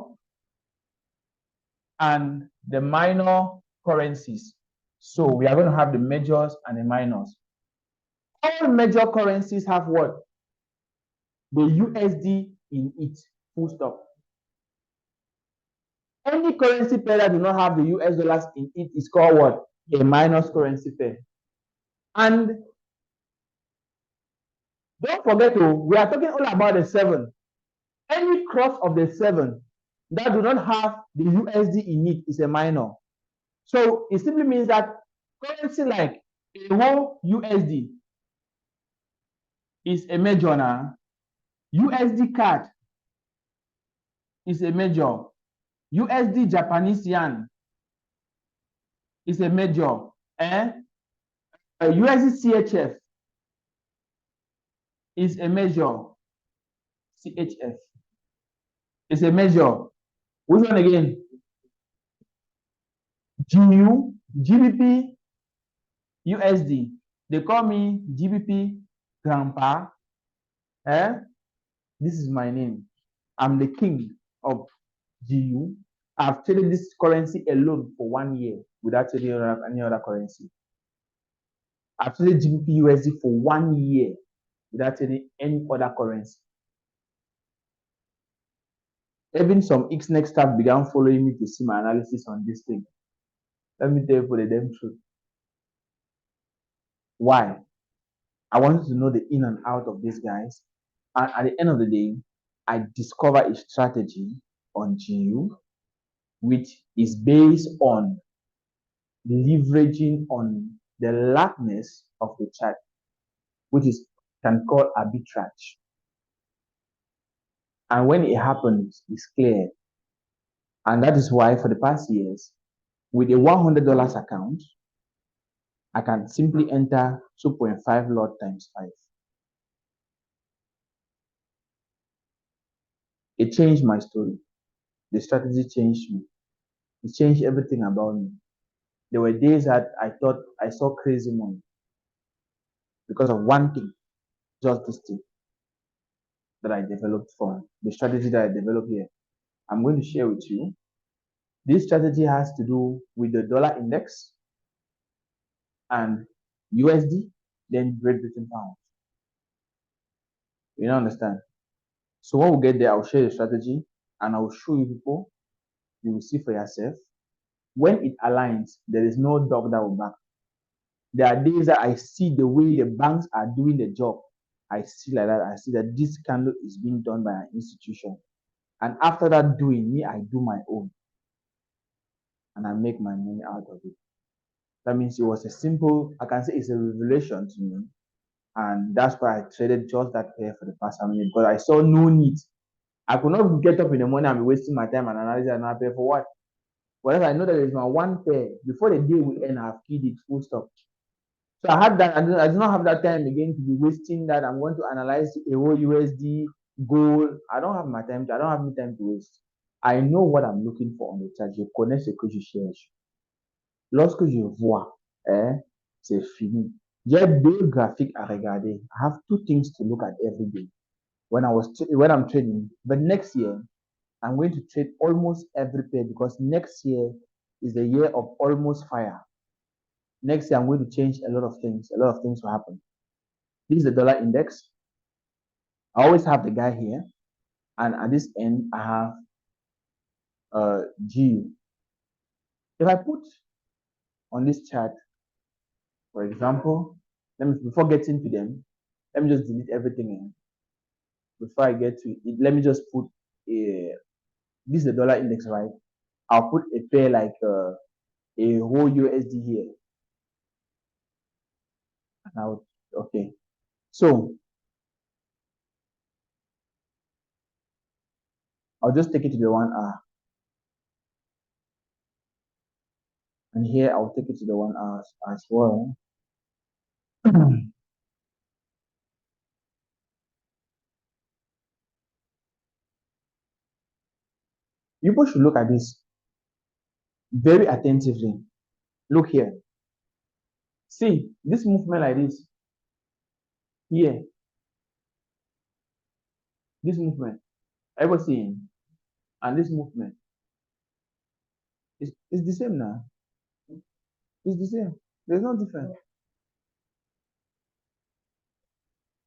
and the minor currencies. So we are going to have the majors and the minors. All major currencies have what? The USD in it, full stop. Any currency pair that do not have the US dollars in it is called what? A minus currency pair. And don't forget, we are talking all about the 7. Any cross of the 7 that do not have the USD in it is a minor. So it simply means that currency like Euro USD is a major now. USD CAD is a major. USD Japanese yen is a major. USD CHF is a major. CHF is a major. Which one again? GU, GBP, USD. They call me GBP Grandpa. This is my name. I'm the king of GU. I've traded this currency alone for 1 year without trading any other currency. I've traded GBP USD for 1 year without trading any other currency. Even some Xnex staff began following me to see my analysis on this thing. Let me tell you for the damn truth. Why? I wanted to know the in and out of these guys. And at the end of the day, I discovered a strategy on GU which is based on leveraging on the lackness of the chart, which is can call arbitrage. And when it happens, it's clear. And that is why for the past years, with a $100 account, I can simply enter 2.5 lot times 5. It changed my story. The strategy changed me. It changed everything about me. There were days that I thought I saw crazy money because of one thing, just this thing that I developed from the strategy that I developed here. I'm going to share with you. This strategy has to do with the dollar index and USD, then Great Britain pound. You don't understand? So when we get there, I'll share the strategy and I'll show you people. You will see for yourself. When it aligns, there is no dog that will back. There are days that I see the way the banks are doing the job. I see like that. I see that this candle is being done by an institution. And after that doing, me, I do my own. And I make my money out of it. That means it was a simple, I can say it's a revelation to me. And that's why I traded just that pair for the past minute because I saw no need. I could not get up in the morning and be wasting my time and analyzing another pair for what? Whereas I know that there is my one pair. Before the day will end, I've keyed it full stop. So I had that. I do not have that time again to be wasting that. I'm going to analyze a whole USD gold. I don't have my time. I don't have any time to waste. I know what I'm looking for on le chat. Je connais ce que je cherche. Lorsque je vois, c'est fini. J'ai deux graphiques à regarder. I have two things to look at every day when I'm trading. But next year, I'm going to trade almost every pair because next year is the year of almost fire. Next year, I'm going to change a lot of things. A lot of things will happen. This is the dollar index. I always have the guy here. And at this end, I have G. If I put on this chart, for example, before getting to them, let me just delete everything in. Before I get to it, let me just put this is the dollar index, right? I'll put a pair like a whole USD here. Now, okay. So I'll just take it to the 1 hour. And here I'll take it to the 1 hour as well. You should look at this very attentively. Look here. See, this movement like this. Here. This movement. Ever seen? And this movement. It's the same now. It's the same. There's no difference.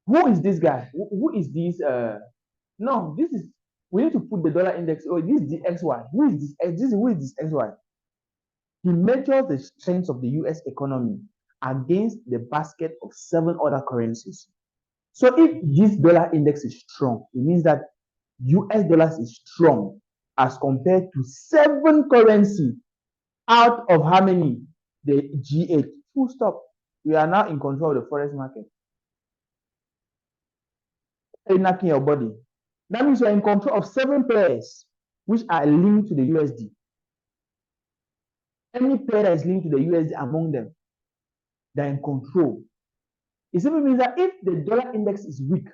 Who is this guy? Who is this? No, this is. We need to put the dollar index. Oh, this is the XY. Who is this? Who is this XY? He measures the strength of the US economy against the basket of 7 other currencies. So if this dollar index is strong, it means that US dollars is strong as compared to 7 currency out of how many? The G8. Full stop. We are now in control of the forex market. You're knocking your body. That means you're in control of 7 players. which are linked to the USD. Any pair that is linked to the USD among them, they're in control. It simply means that if the dollar index is weak,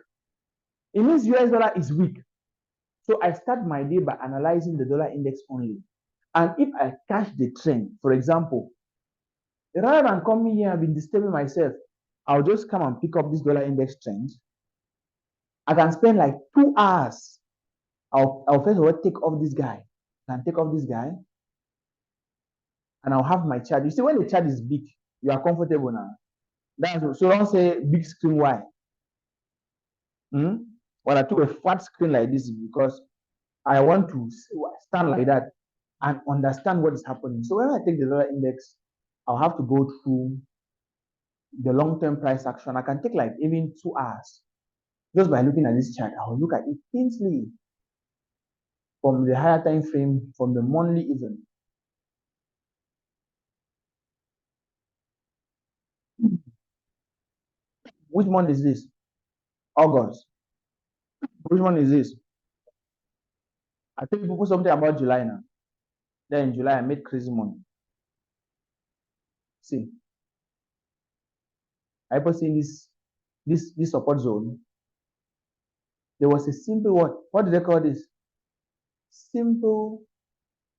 it means US dollar is weak. So I start my day by analyzing the dollar index only. And if I catch the trend, for example, rather than coming here and be disturbing myself, I'll just come and pick up this dollar index trend. I can spend like 2 hours. I'll first of all take off this guy. I can take off this guy and I'll have my chart. You see, when the chart is big, you are comfortable now. That's so don't say big screen why. When I took a fat screen like this because I want to stand like that and understand what is happening. So when I take the dollar index, I'll have to go through the long-term price action. I can take like even 2 hours just by looking at this chart. I'll look at it intensely from the higher time frame, from the monthly even. Which month is this? August. Which one is this? I think people put something about July now. Then in July, I made crazy money. See, I put in this support zone. There was a simple what do they call this? Simple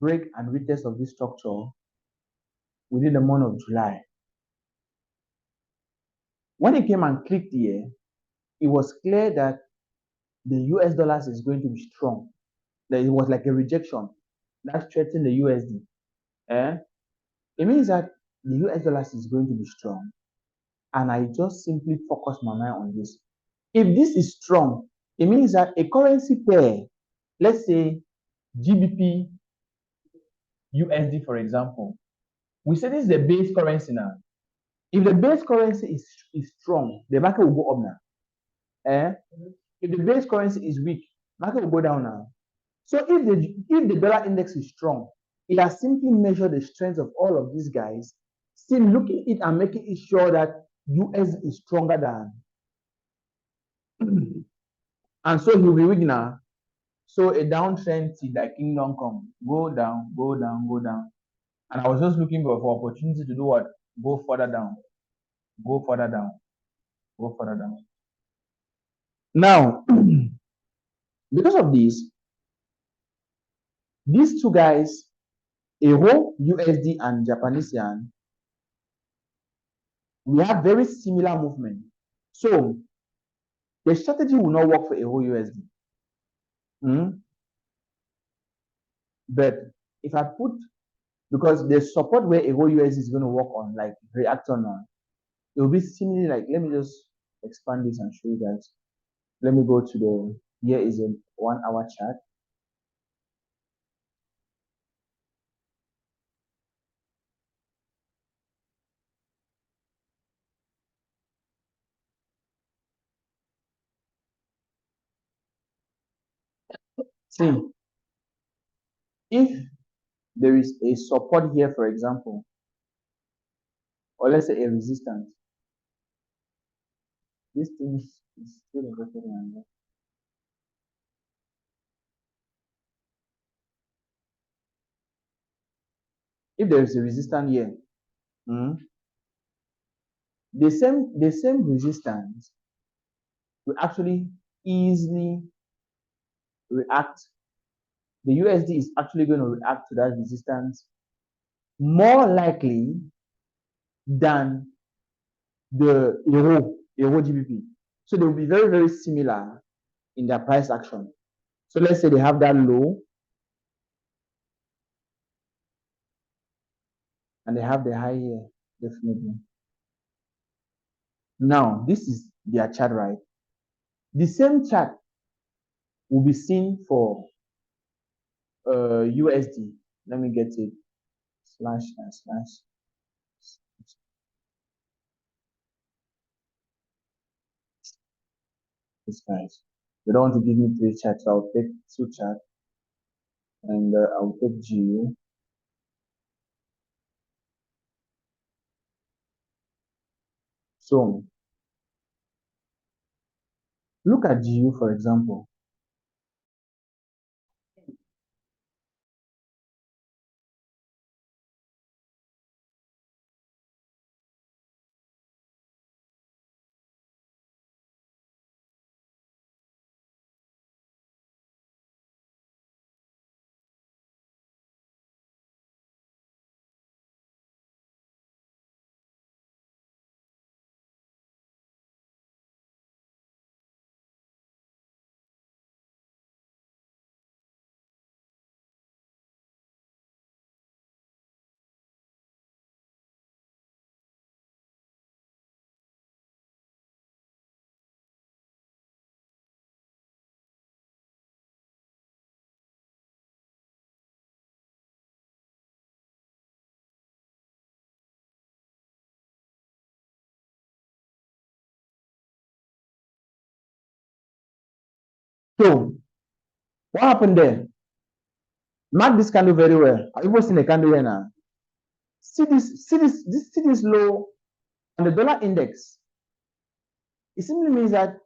break and retest of this structure within the month of July. When it came and clicked here, it was clear that the US dollars is going to be strong. That it was like a rejection that threatened the USD. Eh? It means that the US dollars is going to be strong. And I just simply focus my mind on this. If this is strong, it means that a currency pair, let's say GBP USD, for example, we say this is the base currency now. If the base currency is strong, the market will go up now. Eh? If the base currency is weak, market will go down now. So if the dollar index is strong, it has simply measured the strength of all of these guys, still looking at it and making it sure that US is stronger than. And so he'll be weak now. So a downtrend till the kingdom come. Go down, go down, go down. And I was just looking for opportunity to do what? Go further down. Go further down. Go further down. Now, because of this, these two guys, Euro, USD, and Japanese yen, we have very similar movement. So the strategy will not work for Euro USD. But if I put, because the support where Euro USD is going to work on, like react on, it will be similarly like, let me just expand this and show you guys. Let me go to the, here is a 1 hour chart. See, if there is a support here, for example, or let's say a resistance, this thing is still interested in. If there is a resistance here, the same resistance will actually easily react. The USD is actually going to react to that resistance more likely than the Euro GBP. So they will be very, very similar in their price action. So let's say they have that low and they have the high here, definitely. Now, this is their chart, right? The same chart will be seen for USD. Let me get it. Slash and slash. These guys. They don't want to give me 3 charts, so I'll take 2 charts and I'll take GU. So look at GU, for example. So what happened there? Mark this candle very well. Have you seen the candle here now? See this low on the dollar index. It simply means that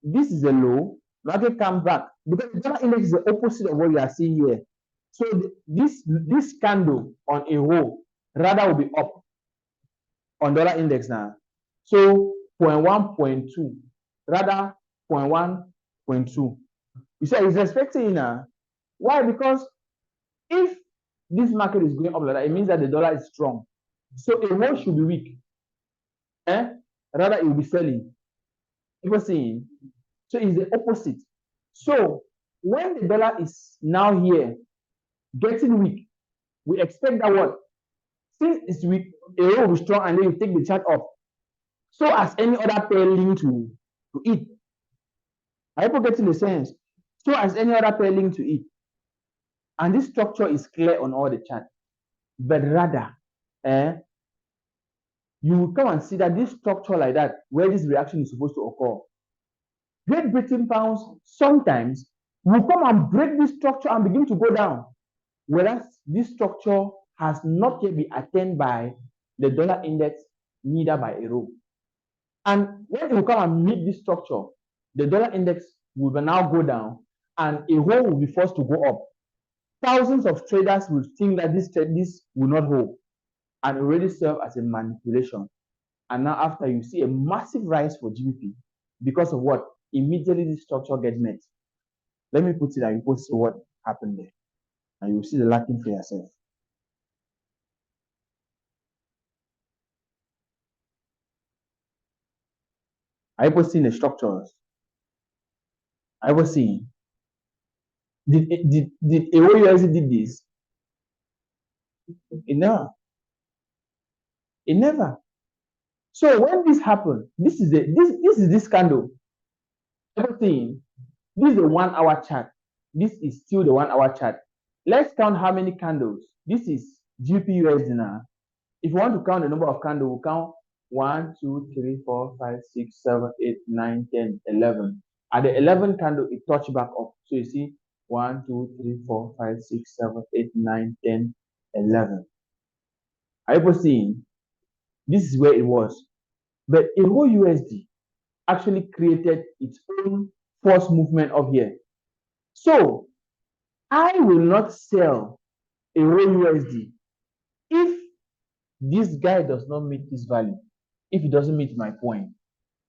this is a low, market comes back because the dollar index is the opposite of what you are seeing here. So this candle on a row rather will be up on dollar index now. So 0.1, 0.2, rather 0.1, 0.2. You say it's expecting now. Why? Because if this market is going up like that, it means that the dollar is strong. So a row should be weak. Rather, it will be selling. People saying. So it's the opposite. So when the dollar is now here, getting weak, we expect that what? Since it's weak, a row will be strong and then you take the chart up. So as any other pair linked to it. Are people getting the sense? So as any other pair linked to it. And this structure is clear on all the charts. But rather, you will come and see that this structure like that, where this reaction is supposed to occur, Great Britain pounds sometimes will come and break this structure and begin to go down. Whereas this structure has not yet been attained by the dollar index, neither by a row. And when it will come and meet this structure, the dollar index will now go down and a row will be forced to go up. Thousands of traders will think that this will not hold and already serve as a manipulation. And now after you see a massive rise for GBP because of what? Immediately this structure gets met. Let me put it and you put what happened there. And you'll see the Latin for yourself. Are you seeing the structures? Are you seeing? Did AOUSD did this? It never. It never. So when this happened, this is this candle. Everything. This is the 1 hour chart. This is still the 1 hour chart. Let's count how many candles. This is GPUSD now. If you want to count the number of candles, we'll count 1, 2, 3, 4, 5, 6, 7, 8, 9, 10, 11. At the 11th candle, it touched back up. So you see 1, 2, 3, 4, 5, 6, 7, 8, 9, 10, 11. Are you seeing? This is where it was. But AOUSD actually created its own force movement up here. So I will not sell AOUSD if this guy does not meet this value, if it doesn't meet my point.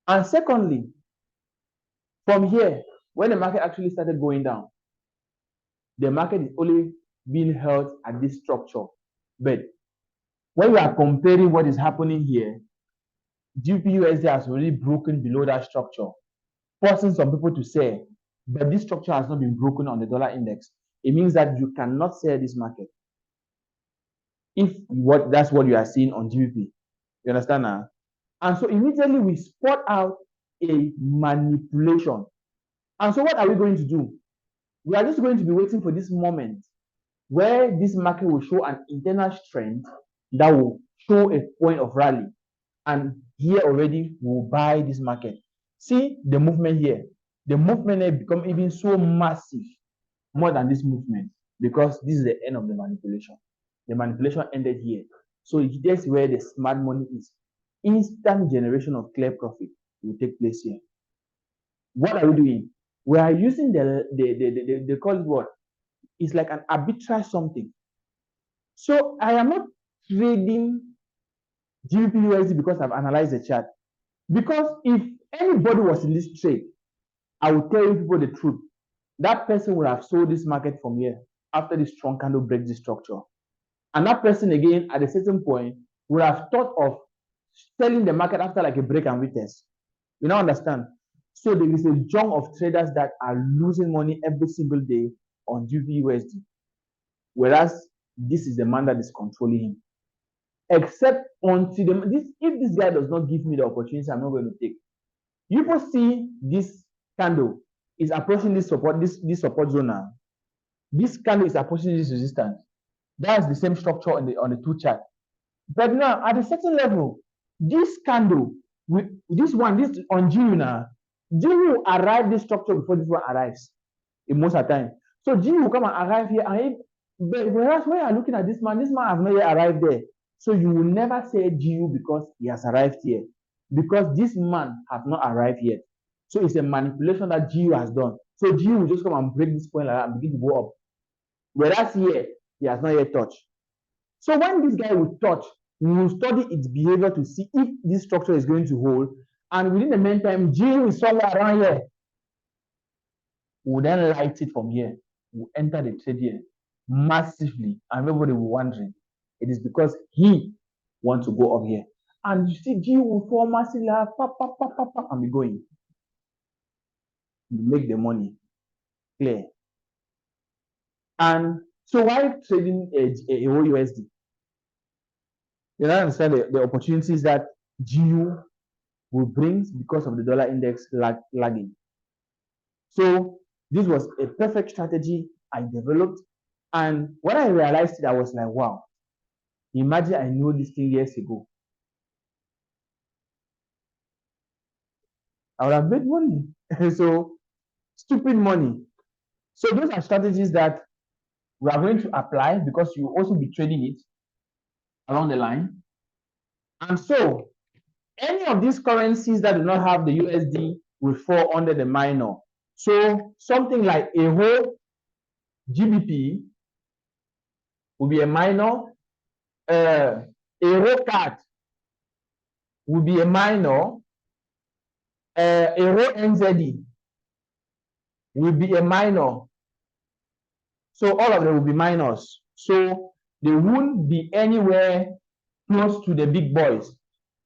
And secondly, from here, when the market actually started going down, the market is only being held at this structure. But when we are comparing what is happening here, GBPUSD has already broken below that structure, forcing some people to sell. But this structure has not been broken on the dollar index. It means that you cannot sell this market. If that's what you are seeing on GBP. You understand now? And so immediately we spot out a manipulation. And so what are we going to do? We are just going to be waiting for this moment where this market will show an internal strength that will show a point of rally. And here already we'll buy this market. See the movement here. The movement has become even so massive, more than this movement, because this is the end of the manipulation. The manipulation ended here. So that's where the smart money is. Instant generation of clear profit will take place here. What are we doing? We are using they call it what? It's like an arbitrage something. So I am not trading GBPUSD because I've analyzed the chart. Because if anybody was in this trade, I will tell you people the truth. That person would have sold this market from here after this strong candle breaks the structure. And that person again, at a certain point, would have thought of selling the market after like a break and retest. You now understand? So there is a chunk of traders that are losing money every single day on GBPUSD. Whereas this is the man that is controlling him. Except until if this guy does not give me the opportunity, I'm not going to take. You will see this candle is approaching this support zone now. This candle is approaching this resistance. That's the same structure on the two chart. But now at a certain level, this candle, this on GU now, GU will arrive this structure before this one arrives in most of the time. So GU will come and arrive here, and whereas when you are looking at this man has not yet arrived there. So you will never say GU because he has arrived here, because this man has not arrived yet. So it's a manipulation that GU has done. So GU will just come and break this point like that and begin to go up. Whereas here, he has not yet touched. So when this guy will touch, we will study its behavior to see if this structure is going to hold. And within the meantime, GU is somewhere around here. We'll then light it from here. We'll enter the trade here massively, and everybody will be wondering. It is because he wants to go up here. And you see, GU will fall massively, and be going. You make the money clear. And so why trading a whole USD? You don't understand the opportunities that GU will bring because of the dollar index lagging. So this was a perfect strategy I developed. And when I realized it, I was like, wow, imagine I knew this thing years ago. I would have made money. So stupid money. So those are strategies that we are going to apply because you will also be trading it along the line. And so any of these currencies that do not have the USD will fall under the minor. So something like a whole GBP will be a minor. A whole CAD will be a minor. A whole NZD will be a minor. So all of them will be minors. So they won't be anywhere close to the big boys.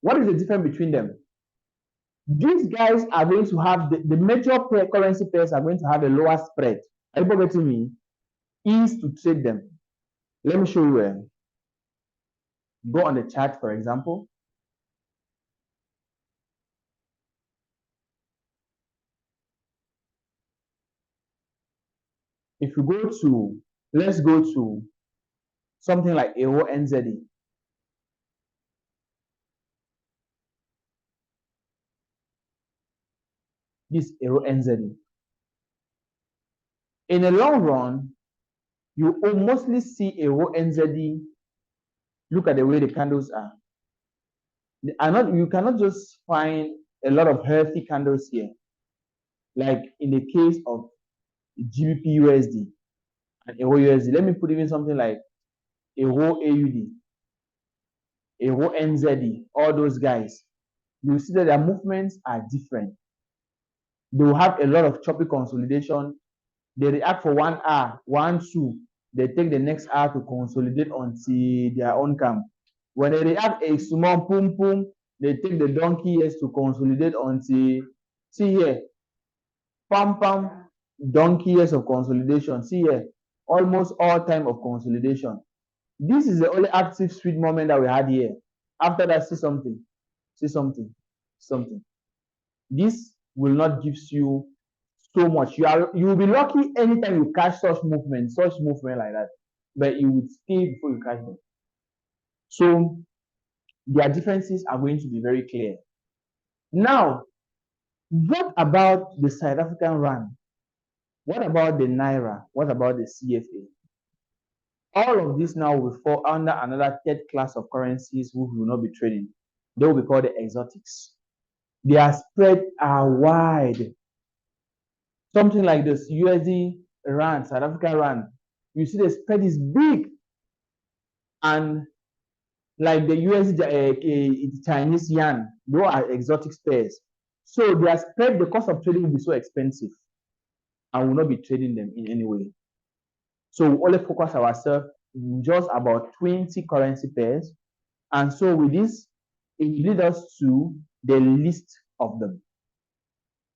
What is the difference between them? These guys are going to have the major currency pairs are going to have a lower spread. Are you getting me? Ease to trade them. Let me show you where. Go on the chart, for example. If you go to, let's go to something like Euro NZD. This Euro NZD. In the long run, you will mostly see Euro NZD. Look at the way the candles are. You cannot just find a lot of healthy candles here, like in the case of GBP USD and Euro USD. Let me put even something like Euro AUD, Euro NZD, all those guys. You see that their movements are different. They will have a lot of choppy consolidation. They react for 1 hour, 1, 2. They take the next hour to consolidate until their own camp. When they react a small boom boom, they take the donkey years to consolidate until, see here, pam pam, donkey years of consolidation. See here, almost all time of consolidation. This is the only active sweet moment that we had here. After that, see something, something. This will not give you so much. You will be lucky anytime you catch such movement like that, but you would stay before you catch them. So their differences are going to be very clear. Now, what about the South African rand? What about the Naira? What about the CFA? All of this now will fall under another third class of currencies who will not be trading. They will be called the exotics. Their spread are wide. Something like this USD rand, South African rand, you see the spread is big. And like the USD Chinese yuan, those are exotic pairs. So their spread, the cost of trading will be so expensive, and will not be trading them in any way. So we only focus ourselves in just about 20 currency pairs. And so with this, it leads us to the list of them.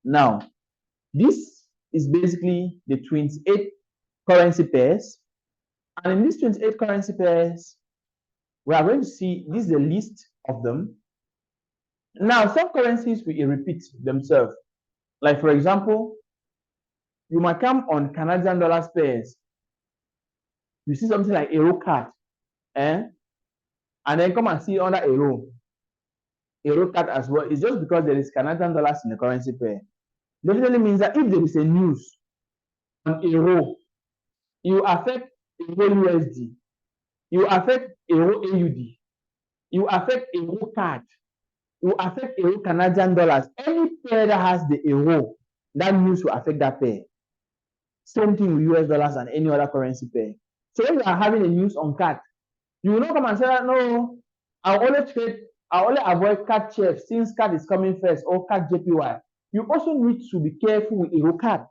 Now, this is basically the 28 currency pairs. And in these 28 currency pairs, we are going to see this is a list of them. Now, some currencies will repeat themselves. Like, for example, you might come on Canadian dollar pairs. You see something like Euro card, and then come and see under Euro card as well. It's just because there is Canadian dollars in the currency pair. definitely means that if there is a news on euro, you affect euro USD, you affect euro AUD, you affect euro CAD, you affect euro Canadian dollars. Any pair that has the euro, that news will affect that pair. Same thing with US dollars and any other currency pair. So if you are having a news on CAD, you will not come and say that no, I only avoid CAD chef since CAD is coming first or CAD JPY. You also need to be careful with euro CAD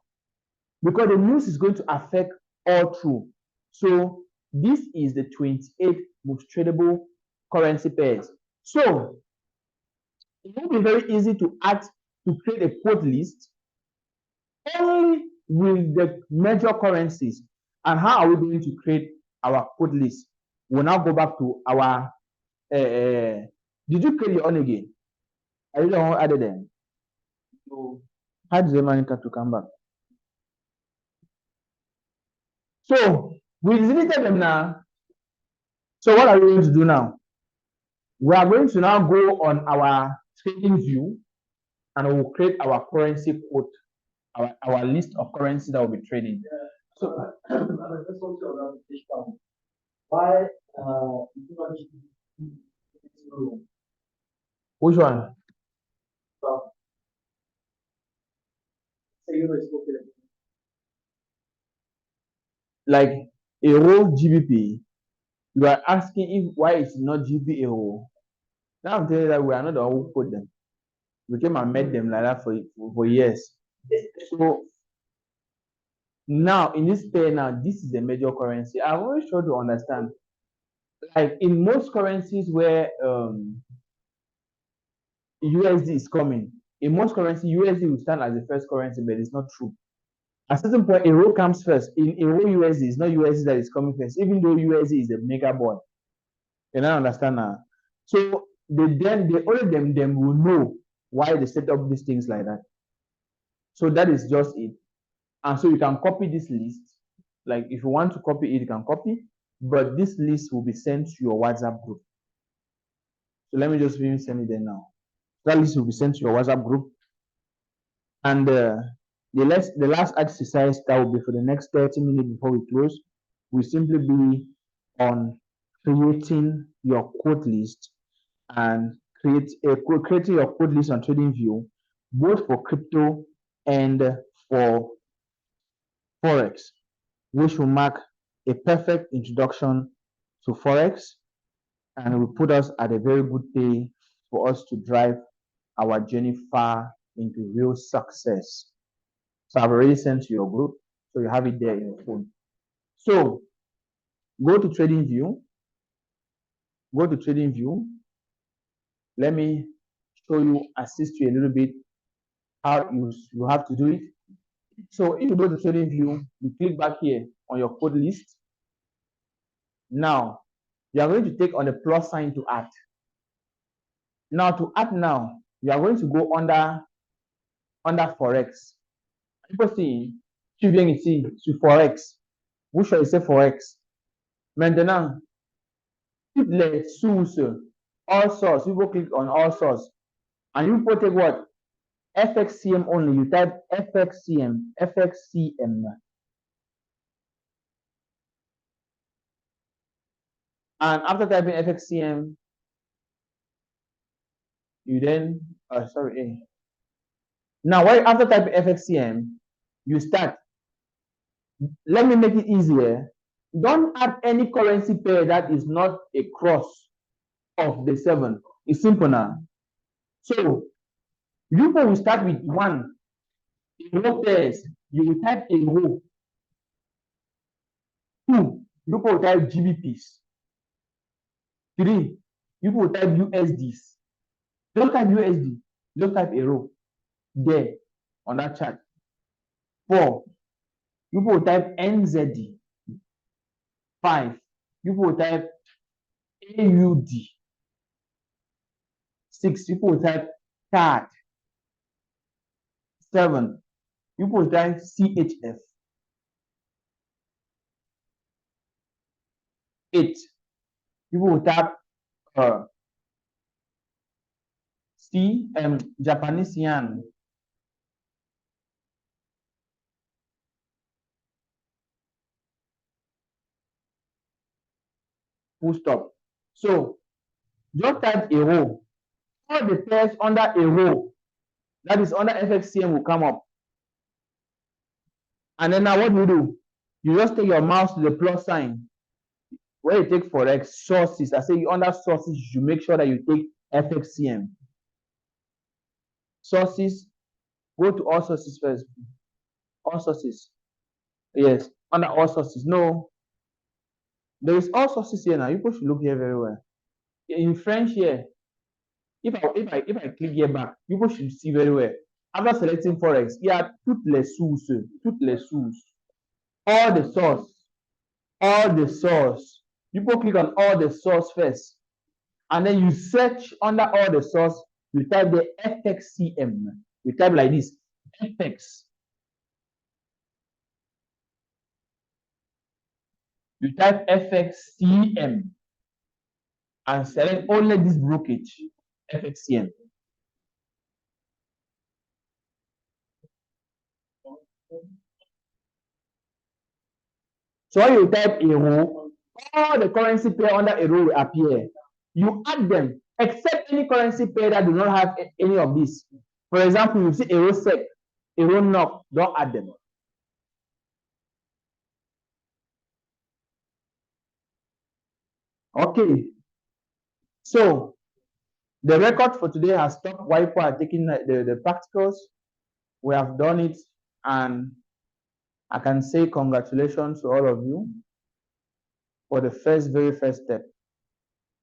because the news is going to affect all through. So this is the 28 most tradable currency pairs. So it will be very easy to create a quote list only with the major currencies. And how are we going to create our quote list? We'll now go back to our. Did you create your own again? I really want added them. So how does the manager to come back? So we deleted them now. So what are we going to do now? We are going to now go on our trading view and we'll create our currency quote, our list of currency that we'll be trading. So why which one? Like euro GBP, you are asking if why it's not GBP euro. Now I'm telling you that we are not the one who put them. We came and met them like that for years. So now in this pair now, this is the major currency. I always try to understand. Like in most currencies where USD is coming, in most currency USD will stand as the first currency, but it's not true. At a certain point, euro comes first. In euro USD, it's not USD that is coming first, even though USD is a mega board. You don't understand now. So they only them will know why they set up these things like that. So that is just it. And so you can copy this list. Like if you want to copy it, you can copy, but this list will be sent to your WhatsApp group. So let me just send it there now. That list will be sent to your WhatsApp group. And the last exercise that will be for the next 30 minutes before we close will simply be on creating your quote list and creating your quote list on TradingView, both for crypto and for Forex, which will mark a perfect introduction to Forex and will put us at a very good pay for us to drive our journey far into real success. So I've already sent to your group, so you have it there in your phone. So go to TradingView. Go to TradingView. Let me show you, assist you a little bit how you have to do it. So if you go to TradingView, you click back here on your code list. Now you are going to take on the plus sign to add. Now to add now, you are going to go under Forex. People see, tu viens ici sur Forex. Vous choisissez Forex. Maintenant, toutes les sources, all source, you go click on all source. And you put what? FXCM only. You type FXCM. And after typing FXCM, you then, sorry. Now, after typing FXCM, you start. Let me make it easier. Don't add any currency pair that is not a cross of the 7. It's simple now. So, you will start with 1. Euro pairs, you will type euro. 2, you will type GBPs. 3, you will type USDs. Don't type USD, just type euro there on that chart. 4, you will type NZD. 5, you will type AUD. 6, you will type CAD. 7, you will type CHF. 8, you will type Japanese yen. full stop. So just type a row. All the pairs under a row, that is under FXCM, will come up. And then now what do? You just take your mouse to the plus sign. Where you take Forex sources, I say you under sources, you make sure that you take FXCM. Sources, go to all sources first. All sources. Yes, under all sources. No, there is all sources here now. You should look here very well. In French here, if I click here back, you should see very well. After selecting Forex, il y a toutes les sources, all the source. You click on all the source first, and then you search under all the source. You type the FXCM. You type like this, FX. You type FXCM and select only this brokerage, FXCM. So when you type a row, all the currency pair under a row will appear. You add them, except any currency pair that do not have any of this. For example, you see a row SEC, a row NOK, don't add them. Okay. So the record for today has stopped while people are taking the practicals. We have done it, and I can say congratulations to all of you for the very first step.